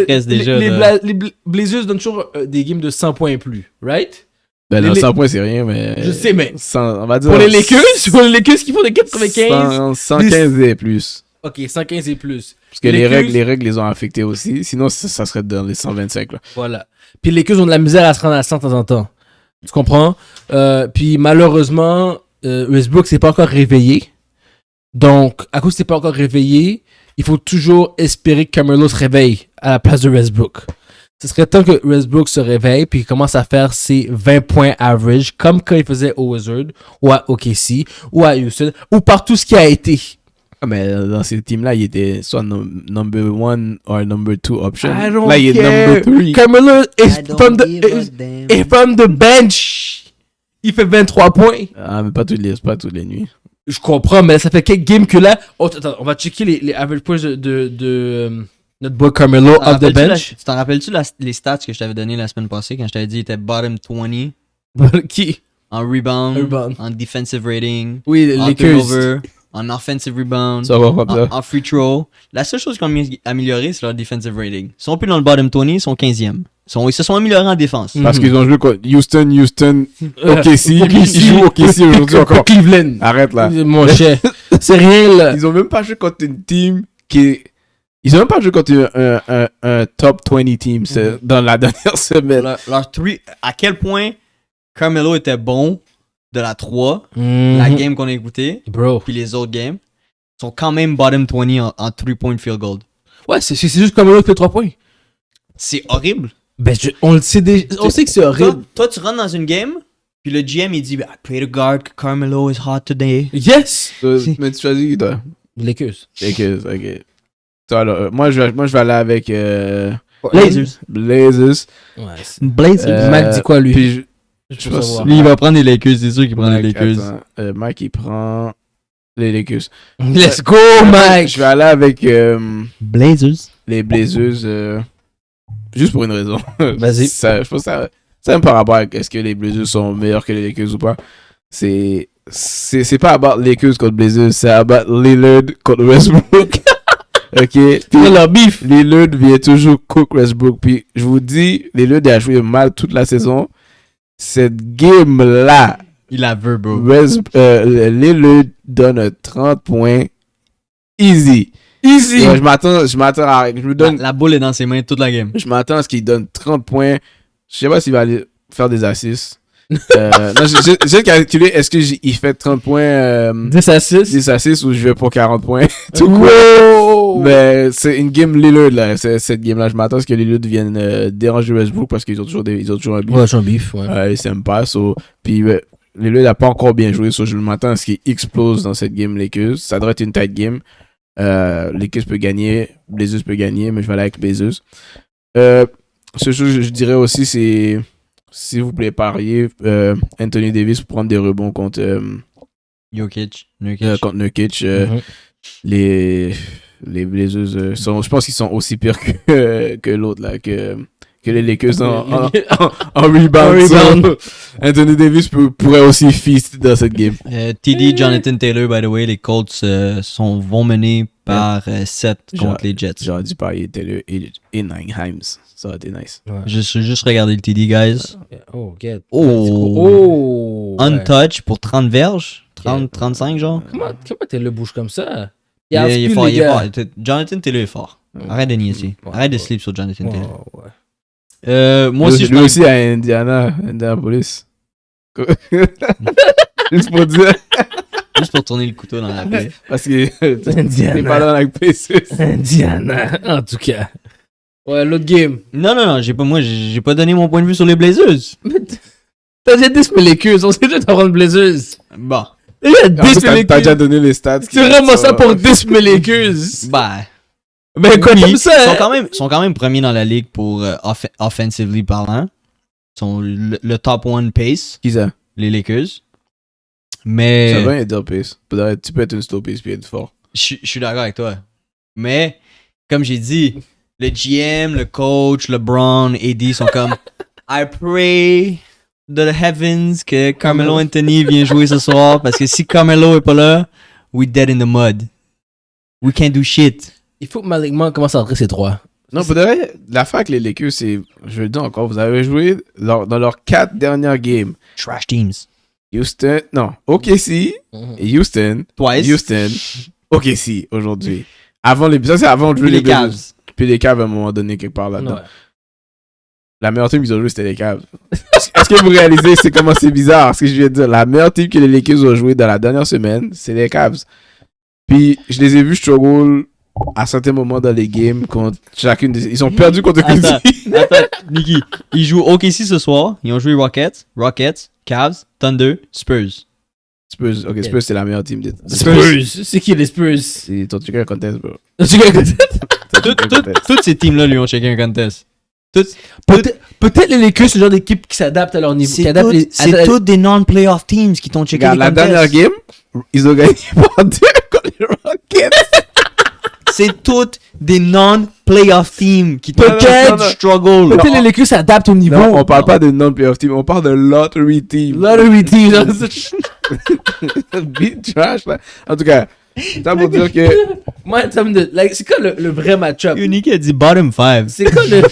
les Blazers donnent toujours des games de 100 points et plus, right? Ben non, 100 points, c'est rien, mais... Je sais, mais... on va dire... Pour les Lakers qui font des 95... 115 et plus. Ok, 115 et plus. Parce que les règles les ont affectés aussi. Sinon, ça serait dans les 125, là. Voilà. Puis les Lakers ont de la misère à se rendre à 100 de temps en temps. Tu comprends? Puis malheureusement, Westbrook s'est pas encore réveillé. Donc, à cause qu'il s'est pas encore réveillé, il faut toujours espérer que Carmelo se réveille à la place de Westbrook. Ce serait temps que Westbrook se réveille puis qu'il commence à faire ses 20 points average comme quand il faisait au Wizard ou à OKC ou à Houston ou partout ce qui a été. Mais dans ces teams-là, il était soit number 1 ou number 2 option. I don't Là, il est care. number 3. Carmelo is from the bench. Il fait 23 points. Ah, mais pas toutes les nuits. Je comprends, mais ça fait quelques games que là... Oh, attends, on va checker les average points de notre boy Carmelo off the bench. Tu t'en rappelles-tu les stats que je t'avais donné la semaine passée quand je t'avais dit qu'il était bottom 20 Qui? en rebound, en defensive rating, Oui, en les turnover. en offensive rebound, Ça va comme ça. en free throw. La seule chose qu'ils ont amélioré, c'est leur defensive rating. Ils sont plus dans le bottom 20, ils sont 15e. Ils se sont améliorés en défense. Parce qu'ils ont joué contre Houston, OKC, puis ils jouent OKC aujourd'hui encore. Cleveland. Arrête là. Mon cher. C'est rien, là. Ils ont même pas joué contre une team qui est... Ils ont même pas joué contre un top 20 team dans la dernière semaine. Leur three, à quel point Carmelo était bon de la 3, la game qu'on a écoutée, Bro. puis les autres games, sont quand même bottom 20 en 3-point field goal. Ouais, c'est juste comme l'autre fait 3 points. C'est horrible. Ben, on le sait déjà. On sait que c'est horrible. Toi, tu rentres dans une game, puis le GM, il dit I pray to God que Carmelo is hot today. Yes! Mais tu choisis qui, toi? Lakers. Lakers, ok. Toi, alors, moi, je vais aller avec Blazers. Blazers. Ouais. Blazers. Mac dit quoi, lui? Puis Je veux savoir. Lui, il va prendre les Lakers, c'est sûr qu'il prend les Mike, Lakers. attends, Mike, il prend les Lakers. Let's go, Mike! Je vais aller avec Blazers. les Blazers juste pour une raison. Vas-y. Je pense que ça même par rapport à est-ce que les Blazers sont meilleurs que les Lakers ou pas. C'est pas about Lakers contre Blazers, c'est about Lillard contre Westbrook. Ok. Puis leur beef. Lillard vient toujours cook Westbrook. Puis je vous dis, Lillard a joué mal toute la saison. Cette game-là, Il a veut, bro. Lillard donne 30 points easy. Easy! Ouais, je m'attends à... Je me donne... La boule est dans ses mains toute la game. Je m'attends à ce qu'il donne 30 points. Je sais pas s'il va aller faire des assists. Non, j'ai calculé, est-ce qu'il fait 30 points 10 à 6. 10 assists ou je vais pour 40 points? Tout Wow! Mais c'est une game Lillard, là. Cette game-là, je m'attends à ce que Lillard vienne déranger Westbrook parce qu'ils ont toujours un beef. Ouais, c'est un beef, ouais. Ils s'aiment pas. Puis Lillard n'a pas encore bien joué. Je m'attends à ce qu'il explose dans cette game Lakers. Ça devrait être une tight game. Lakers peut gagner, Blazers peut gagner, mais je vais aller avec Blazers. Ce chose que je dirais aussi, c'est s'il vous plaît, pariez Anthony Davis pour prendre des rebonds contre Jokic. contre Nurkic. Les Blazers je pense qu'ils sont aussi pires que l'autre là, que les Lakers en rebound. Anthony Davis pourrait aussi feast dans cette game. TD, Jonathan Taylor, by the way, les Colts vont mener par 7 contre les Jets. J'aurais dû parier Taylor et Nine Himes. Ça aurait été nice. Ouais. Juste regarder le TD, guys. Oh, get. Oh! Ouais. Untouch pour 30 verges. 35 genre. Comment t'es le bouche comme ça? Il est fort, les il est gars. fort. Jonathan Taylor est fort. Arrête de niaiser. Ouais, Arrête de ouais. sleep sur Jonathan Ouais, Taylor. ouais. Moi aussi, je lui prends- aussi à Indianapolis. Juste pour dire. juste pour tourner le couteau dans la plaie. Parce que t'es Indiana. pas là avec PC. Indiana, en tout cas. Ouais, l'autre game. Non, j'ai pas donné mon point de vue sur les Blazers. T'as déjà 10 les Lakers, on sait déjà t'as prendre Blazers. Bon. Il y a 10 T'as les déjà Lakers. donné les stats. C'est vraiment ça pour 10 Lakers. Bah. Ben, quoi, Oui, comme ils ça? sont quand même premiers dans la ligue pour offensively parlant. Ils sont le top 1 pace, Qui ça? les Lakers. Mais Ça va être un pace. Tu peux être une slow pace puis être fort. je suis d'accord avec toi. Mais, comme j'ai dit, le GM, le coach, LeBron, AD sont comme I pray to the heavens que Carmelo Anthony vienne jouer ce soir parce que si Carmelo est pas là, we dead in the mud. We can't do shit. Il faut que Malik Monk commence à entrer ses droits. Non, pour de vrai, l'affaire avec les Lakers, c'est, je le dis encore, vous avez joué dans leurs 4 dernières games. Trash teams. Houston, non, OKC, et Houston, Twice. Houston, OKC aujourd'hui. Avant ça c'est avant de jouer Puis les Blazers. Cavs. Puis les Cavs à un moment donné, quelque part là-dedans. Ouais. La meilleure team qu'ils ont joué, c'était les Cavs. Est-ce que vous réalisez c'est comment c'est bizarre ce que je viens de dire? La meilleure team que les Lakers ont joué dans la dernière semaine, c'est les Cavs. Puis je les ai vus struggle à certains moments dans les games contre chacune des... Ils ont perdu contre Attends, OKC. attends, Niki. Ils jouent OKC ce soir. Ils ont joué Rockets, Cavs, Thunder, Spurs. Spurs, ok, Spurs c'est la meilleure team de Spurs. C'est qui les Spurs? C'est ton checker contest, bro. Tu gagnes Toutes ces teams-là lui ont checké un contest. Peut-être les Lakers, c'est le genre d'équipe qui s'adapte à leur niveau. Qui adapte C'est toutes des non-playoff teams qui t'ont checké Regarde, les la contests. dernière game, ils ont gagné par 2 contre les Rockets. C'est toutes des non-playoff teams qui Peut-être. t'ont struggle. Peut-être les Lakers s'adaptent au niveau. Non, on parle pas de non-playoff team, on parle de lottery team. Lottery team. Beat trash, là. En tout cas, ça pour dire que. Moi, en termes de. Like, c'est quoi le vrai match-up? Unique a dit bottom 5. C'est quoi le.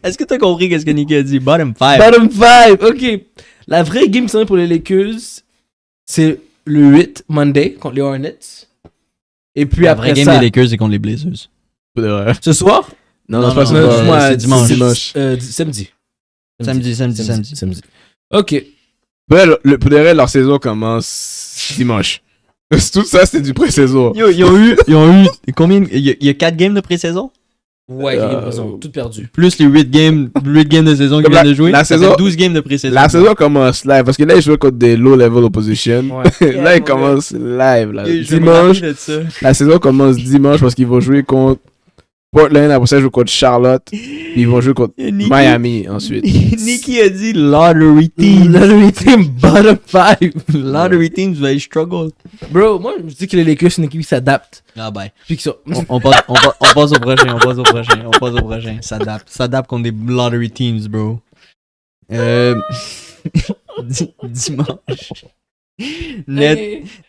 Est-ce que t'as compris qu'est-ce que Nicky a dit? Bottom 5. Bottom 5, ok. La vraie game qui s'en vient pour les Lakers, c'est le 8 Monday contre les Hornets. Et puis La après vraie game ça, des Lakers, c'est contre les Blazers. Pour de vrai. ce soir, Non, Non, c'est pas ça. non, non, moi, c'est dimanche. C'est dimanche. samedi. Samedi. Ok. Ouais, pour de vrai, leur saison commence dimanche. Tout ça, c'est du pré-saison. Yo, ils ont eu combien? Il y a 4 games de pré-saison? Ouais, il a raison, tout perdu. Plus les 8 games de saison qu'ils Comme viennent de jouer. la Ça saison- fait 12 games de pré-saison. La saison commence live, parce que là, ils jouent contre des low-level opposition. Ouais. Là, ils commencent live. Là. Yo, je me Dimanche, rappelle de ça. la saison commence dimanche parce qu'ils vont jouer contre Portland, après ça, ils jouent contre Charlotte, puis ils vont jouer contre Nicky- Miami ensuite. Nicky a dit lottery team. Lottery team bottom 5. Lottery teams va struggle. Bro, moi, je dis que les Lakers, c'est une équipe qui s'adapte. Ah ben. Puis qu'ils sont. On passe au prochain. S'adapte contre des lottery teams, bro. Dimanche.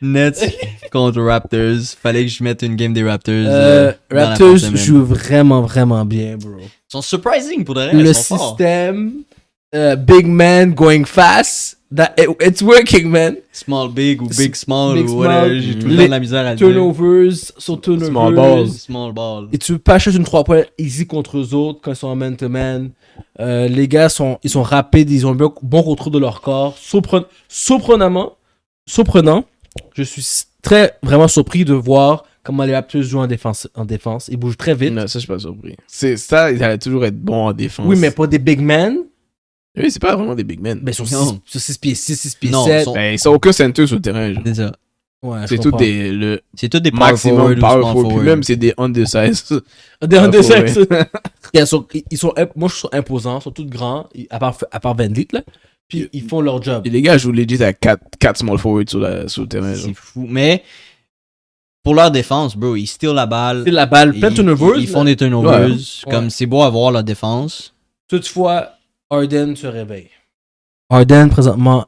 Nets contre Raptors. Fallait que je mette une game des Raptors. Dans la Raptors fin de semaine. jouent vraiment, vraiment bien, bro. Ils sont surprising pour de vrai. Le ils sont forts. système, big man going fast, it's working, man. Small big ou big small Big ou whatever. small. J'ai tout le Les temps de la misère à le dire. Turnovers, sur turnovers. Small balls. Small ball. Et tu peux pas chercher une 3 points easy contre eux autres quand ils sont en man-to-man. Les gars, ils sont rapides, ils ont un bon contrôle de leur corps. Surprenant. Je suis vraiment surpris de voir comment les Raptors jouent en défense. Ils bougent très vite. Non, ça, je suis pas surpris. C'est ça, ils allaient toujours être bons en défense. Oui, mais pas des big men. Oui, c'est pas vraiment des big men. Ben, sur Non. 6 pieds 6, 6 pieds Non, 7. ils sont- Ben, ils sont aucun center sur le terrain. genre. C'est ça. Ouais, je C'est tout comprends. C'est tous des power maximum forward ou power small forward. Puis forward. même, c'est des undersized. Des under Ouais. sex. Moi, je trouve imposants. Ils sont tous grands, à part Van Vliet, là. Puis ils font leur job. Et les gars jouent legit à 4 small forwards sur le terrain. genre. C'est fou. Mais pour leur défense, bro, ils steal la balle. C'est la balle, plein de turnovers. Ils font là. des turnovers. Ouais. Comme c'est beau à voir leur défense. Toutefois, Harden se réveille. Harden, présentement,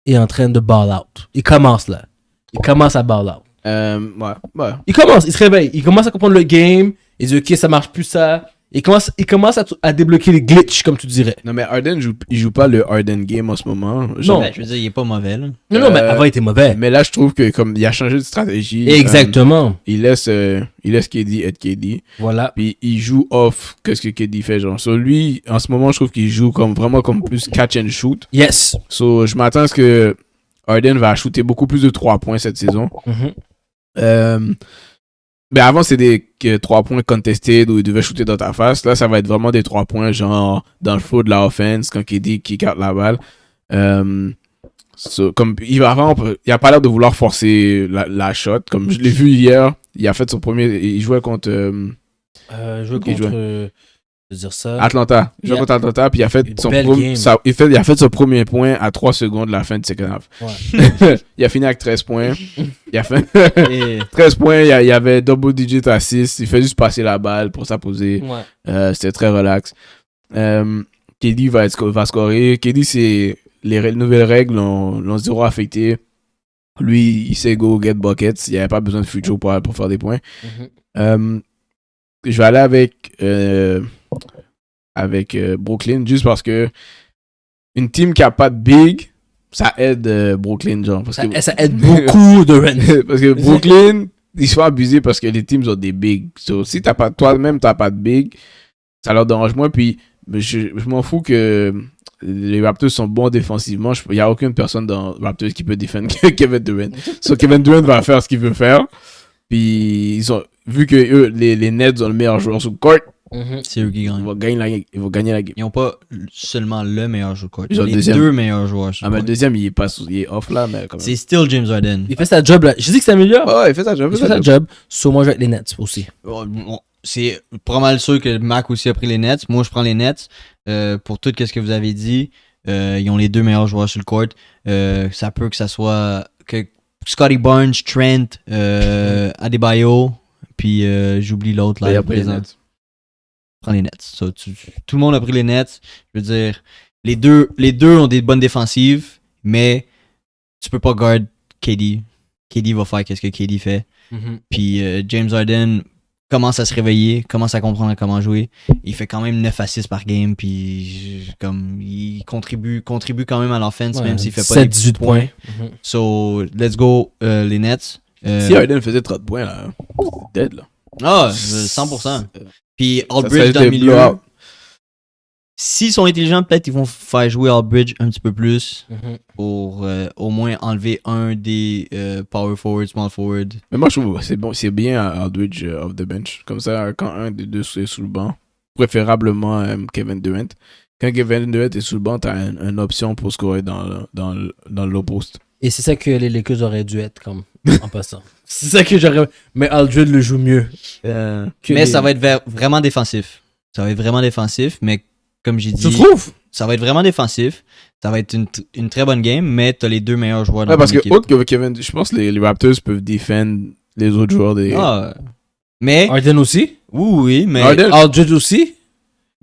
est en train de ball out. Il commence, là. Il commence à ball out. Ouais. Il se réveille. Il commence à comprendre le game. Il dit, OK, ça marche plus ça. Il commence à débloquer les glitches, comme tu dirais. Non, mais Harden, il joue pas le Harden game en ce moment. Genre, Non. Ben, je veux dire, il est pas mauvais, là. Non, mais avant, il était mauvais. Mais là, je trouve que comme il a changé de stratégie. Exactement. Il laisse KD être KD. Voilà. Puis il joue off que ce que KD fait. Genre. So, lui, en ce moment, je trouve qu'il joue vraiment comme plus catch and shoot. Yes. So, je m'attends à ce que Harden va shooter beaucoup plus de 3 points cette saison. Mhm. Mais avant, c'est des 3 points contested où il devait shooter dans ta face. Là, ça va être vraiment des 3 points, genre dans le flow de la offense, quand KD kick out la balle. Comme il a pas l'air de vouloir forcer la shot. Comme je l'ai vu hier, il a fait son premier. Il jouait contre Je veux Il jouait. contre. Je veux dire ça. Atlanta. Il jouait contre Atlanta, puis il a fait Une son belle game. il a fait son premier point à 3 secondes de la fin de second half. Ouais. Il a fini avec 13 points. Il a fait Et 13 points, il y avait double digit assist. Il fait juste passer la balle pour s'apposer. Ouais. C'était très relax. KD va scorer. KD, c'est les nouvelles règles l'ont zéro affecté. Lui, il sait go get buckets. Il n'y avait pas besoin de future pour faire des points. Mhm. Je vais aller avec Brooklyn juste parce que une team qui a pas de big, ça aide Brooklyn, genre. Parce que, Ça aide beaucoup de Ren. parce que Brooklyn, ils se font abuser parce que les teams ont des bigs. So, si toi-même, t'as pas de big, ça leur dérange moins. Puis, je m'en fous que les Raptors sont bons défensivement. Il n'y a aucune personne dans Raptors qui peut défendre Kevin Durant. So, Kevin Durant va faire ce qu'il veut faire. Puis, vu que eux, les Nets ont le meilleur joueur sur le court, c'est eux qui ils gagnent. vont gagner la game. Ils ont pas seulement le meilleur joueur court. Ils ont Les le deuxième. deux meilleurs joueurs. sur Ah, mais le court. deuxième, il est off là, mais quand même. C'est still James Harden. Il fait sa job là. Je dis que c'est améliore. Oh, il fait ça, Il fait sa job. Sur moi, je vais avec les Nets aussi. C'est pas mal sûr que Mac aussi a pris les Nets. Moi, je prends les Nets. Pour tout ce que vous avez dit, ils ont les deux meilleurs joueurs sur le court. Ça peut que ça soit... que Scotty Barnes, Trent, Adebayo, puis j'oublie l'autre là. Et après les présent. Nets. Prends les Nets. So, tout le monde a pris les Nets. Je veux dire, les deux ont des bonnes défensives, mais tu peux pas guard KD. KD va faire qu'est-ce que KD fait. Puis James Harden commence à se réveiller, commence à comprendre comment jouer. Il fait quand même 9 assists par game, puis comme il contribue quand même à l'offense, même s'il fait pas 7-18 points. So, let's go les Nets. Si Harden faisait 30 points, là, c'est dead, là. Ah, 100%. Puis Ça Aldridge serait dans le des milieu. blowouts. S'ils sont intelligents, peut-être ils vont faire jouer Aldridge un petit peu plus pour au moins enlever un des power forward, small forward. Mais moi, je trouve que c'est bien Aldridge off the bench. Comme ça, quand un des deux est sous le banc, préférablement Kevin Durant. Quand Kevin Durant est sous le banc, t'as une option pour scorer dans le low post. Et c'est ça que les Lakers auraient dû être, comme, en passant. C'est ça que j'aurais... Mais Aldridge le joue mieux. Mais ça va être vraiment défensif. Ça va être vraiment défensif, mais comme j'ai dit... Tu trouves? Ça va être vraiment défensif. Ça va être une très bonne game, mais t'as les deux meilleurs joueurs dans Ouais, parce ton que équipe. autre que Kevin, je pense que les Raptors peuvent défendre les autres joueurs des... Ah, mais... Harden aussi? Oui, mais... Harden- Aldridge aussi?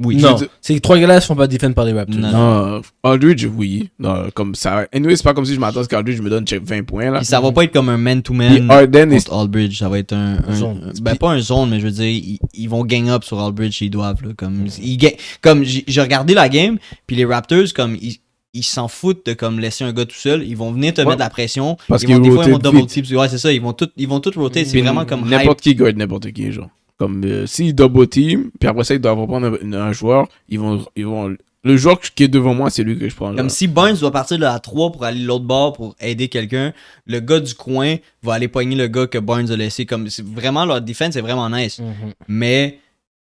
Oui. Non. Je veux dire- C'est que 3 gars-là ne se font pas défendre par les Raptors. Non. Non, Aldridge, oui. Non, comme ça. Anyway, c'est pas comme si je m'attends à ce qu'Aldridge me donne 20 points, là. Puis ça va pas être comme un Puis man-to-man Harden est... contre Aldridge. Ça va être un Zone. ben, pas un zone, mais je veux dire, ils vont gang up sur Aldridge s'ils doivent. Là, comme j'ai regardé la game, puis les Raptors, comme ils s'en foutent de comme laisser un gars tout seul. Ils vont venir te mettre la pression. Parce Des qu'ils fois, ils vont rotate double vite. team. Ouais, c'est ça. Ils vont tout roter. C'est Puis vraiment comme hype. n'importe qui guard n'importe qui, genre. Comme s'ils double team, puis après ça, ils doivent reprendre un joueur, ils vont... Le joueur qui est devant moi, c'est lui que je prends. Comme genre. si Barnes doit partir de la 3 pour aller de l'autre bord pour aider quelqu'un, le gars du coin va aller pogner le gars que Barnes a laissé. Comme c'est vraiment leur defense est vraiment nice. Mais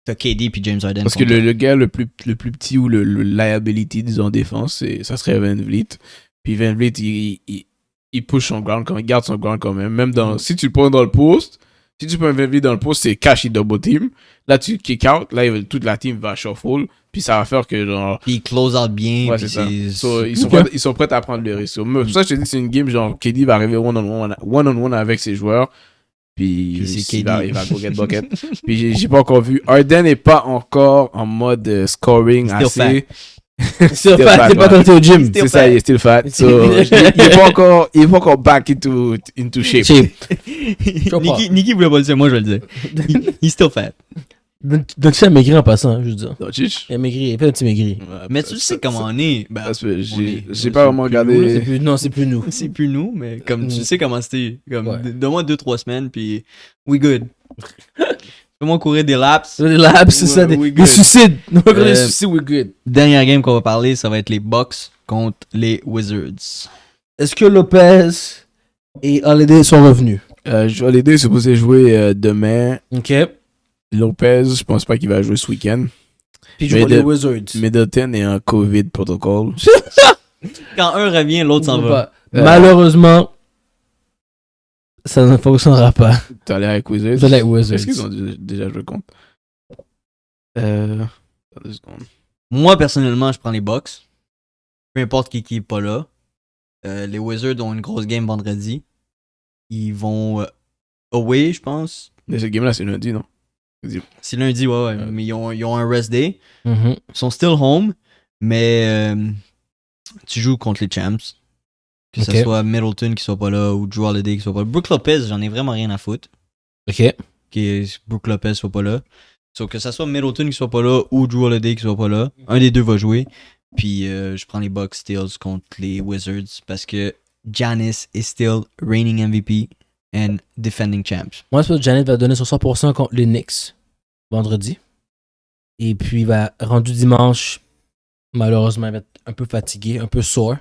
t'as KD puis James Harden. Parce que le gars le plus petit ou le liability, disons, en défense, ça serait Van Vliet. Puis Van Vliet, il push son ground, il garde son ground quand même. Même si tu le prends dans le post, si tu prends Van Vliet dans le post, c'est cash, il double team. Là, tu kick out, là, toute la team va shuffle. Puis ça va faire que, genre. Puis il close out bien. Ouais, puis c'est ça. c'est... So, ils sont prêts à prendre le risque. Mais pour ça, je te dis, c'est une game, genre, KD va arriver one-on-one avec ses joueurs. Puis c'est il KD. va go get bucket. Puis j'ai pas encore vu. Harden n'est pas encore en mode scoring Still assez. C'est fat, pas, t'es pas ouais. quand t'es au gym. Still C'est ça, fat. il est still fat. So, il est pas encore back into shape. Shape. Nicky voulait pas le dire, moi je vais le dire. He's still fat. Donc ça a maigri en passant, hein, je veux dire. Non, chiche. Il a maigri, il a fait un petit maigri. Ouais, Mais tu sais comment on est. Ben, parce que on est- j'ai pas vraiment C'est regardé. plus, non, c'est plus nous. C'est plus nous, mais comme tu sais comment c'était. Comme Ouais. donne-moi 2-3 semaines, puis we good. Fais-moi courir des laps. C'est des labs, c'est ça, we des good. suicides. Non, pas des Euh, suicides, we're good. Dernière game qu'on va parler, ça va être les Bucks contre les Wizards. Est-ce que Lopez et Holiday sont revenus? Les deux est supposé jouer demain. Ok. Lopez, je pense pas qu'il va jouer ce week-end. Puis je Mais vois les de- Wizards. Middleton est en COVID protocol. Quand un revient, l'autre s'en va. Malheureusement, ça ne fonctionnera pas. T'es allé avec Wizards. Vous allez avec Wizards. Est-ce qu'ils ont déjà joué contre? Attends 2 secondes. Moi, personnellement, je prends les Bucks. Peu importe qui est pas là. Les Wizards ont une grosse game vendredi. Ils vont away, je pense. Mais ce game-là, c'est lundi, non? C'est lundi, ouais. Mais ils ont un rest day. Mhm. Ils sont still home, mais tu joues contre les champs. Que Ok. ce soit Middleton qui soit pas là ou Drew Holiday qui soit pas là. Brook Lopez, j'en ai vraiment rien à foutre. Ok. Que Brook Lopez soit pas là. Sauf que ça soit Middleton qui soit pas là ou Drew Holiday qui soit pas là. Un des deux va jouer. Puis je prends les Bucks Steals contre les Wizards parce que Giannis is still reigning MVP and defending champs. Moi, je pense que Janet va donner son 100% contre les Knicks vendredi. Et puis, il va, rendu dimanche, malheureusement, il va être un peu fatigué, un peu sore.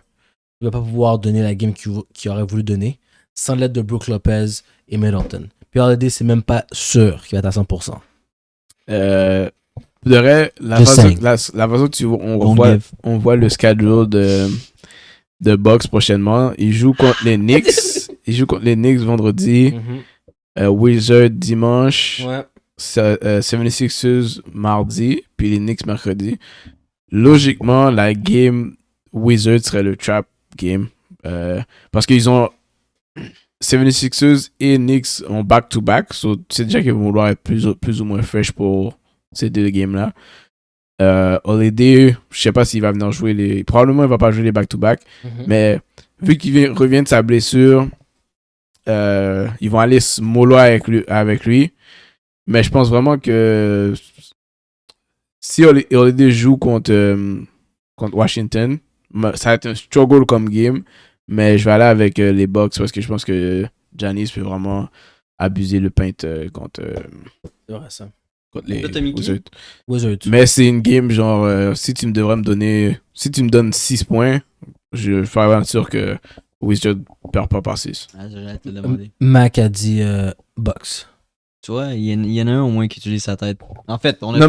Il va pas pouvoir donner la game qu'il aurait voulu donner sans l'aide de Brook Lopez et Middleton. Puis Holiday, c'est même pas sûr qu'il va être à 100%. De vrai, la Just façon, saying. la façon que Don't give. on voit le schedule de Bucks prochainement. Ils jouent contre les Knicks. Ils jouent contre les Knicks vendredi. Wizards dimanche. Ouais. 76ers mardi. Puis les Knicks mercredi. Logiquement, la game Wizards serait le trap game. Parce qu'ils ont... 76ers et Knicks ont back-to-back. So, c'est déjà qu'ils vont vouloir être plus ou moins fresh pour ces deux games-là. Holiday, je sais pas s'il va venir jouer probablement il va pas jouer les back-to-back. Mais vu qu'il revient de sa blessure, ils vont aller mollo avec lui. Mais je pense vraiment que si Holiday joue contre Washington, ça va être un struggle comme game. Mais je vais aller avec les Bucks parce que je pense que Giannis peut vraiment abuser le paint contre les Wizards. Mais c'est une game genre, si tu me donnes 6 points, je ferai sûr que Wizards ne perd pas par 6. Ah, j'allais te le demander. Mac a dit Bucks. Tu vois, il y en a un au moins qui utilise sa tête. En fait, on a non,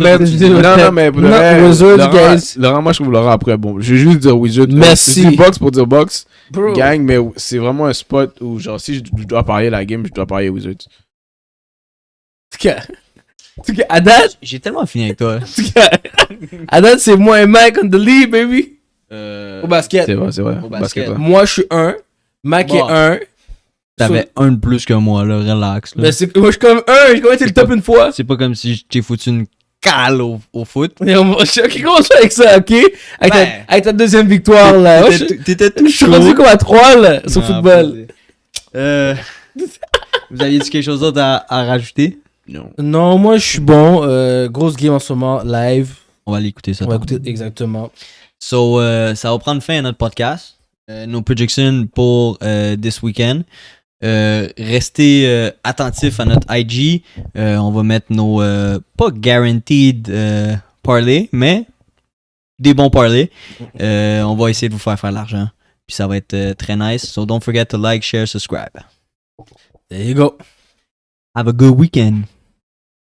mais pour le reste, Laurent, moi je trouve Laurent après bon. Je vais juste dire Wizards. Merci. Je dis Bucks pour dire Bucks. Bro. Gang, mais c'est vraiment un spot où genre si je dois parier la game, je dois parier Wizards. En tout cas, à date, j'ai tellement fini avec toi. À date, c'est moi et Mike on the lead, baby. Au basket. C'est vrai. Au basket. Moi, je suis 1. Mac est 1. T'avais un de plus que moi, là, relax. Là. Ben, moi, je suis comme 1. J'ai commencé le top une fois. C'est pas comme si j'ai foutu une cale au foot. Ok, commence avec ça, ok? Avec ta deuxième victoire, là. T'étais tout Je suis rendu comme à 3, là, sur football. Vous aviez dit quelque chose d'autre à rajouter? Non, moi, je suis bon. Grosse game en ce moment, live. On va l'écouter ça. On va écouter, exactement. So, ça va prendre fin à notre podcast. Nos projections pour this weekend. Restez attentifs à notre IG. On va mettre nos pas guaranteed parlays, mais des bons parlays. On va essayer de vous faire de l'argent. Puis ça va être très nice. So don't forget to like, share, subscribe. There you go. Have a good weekend.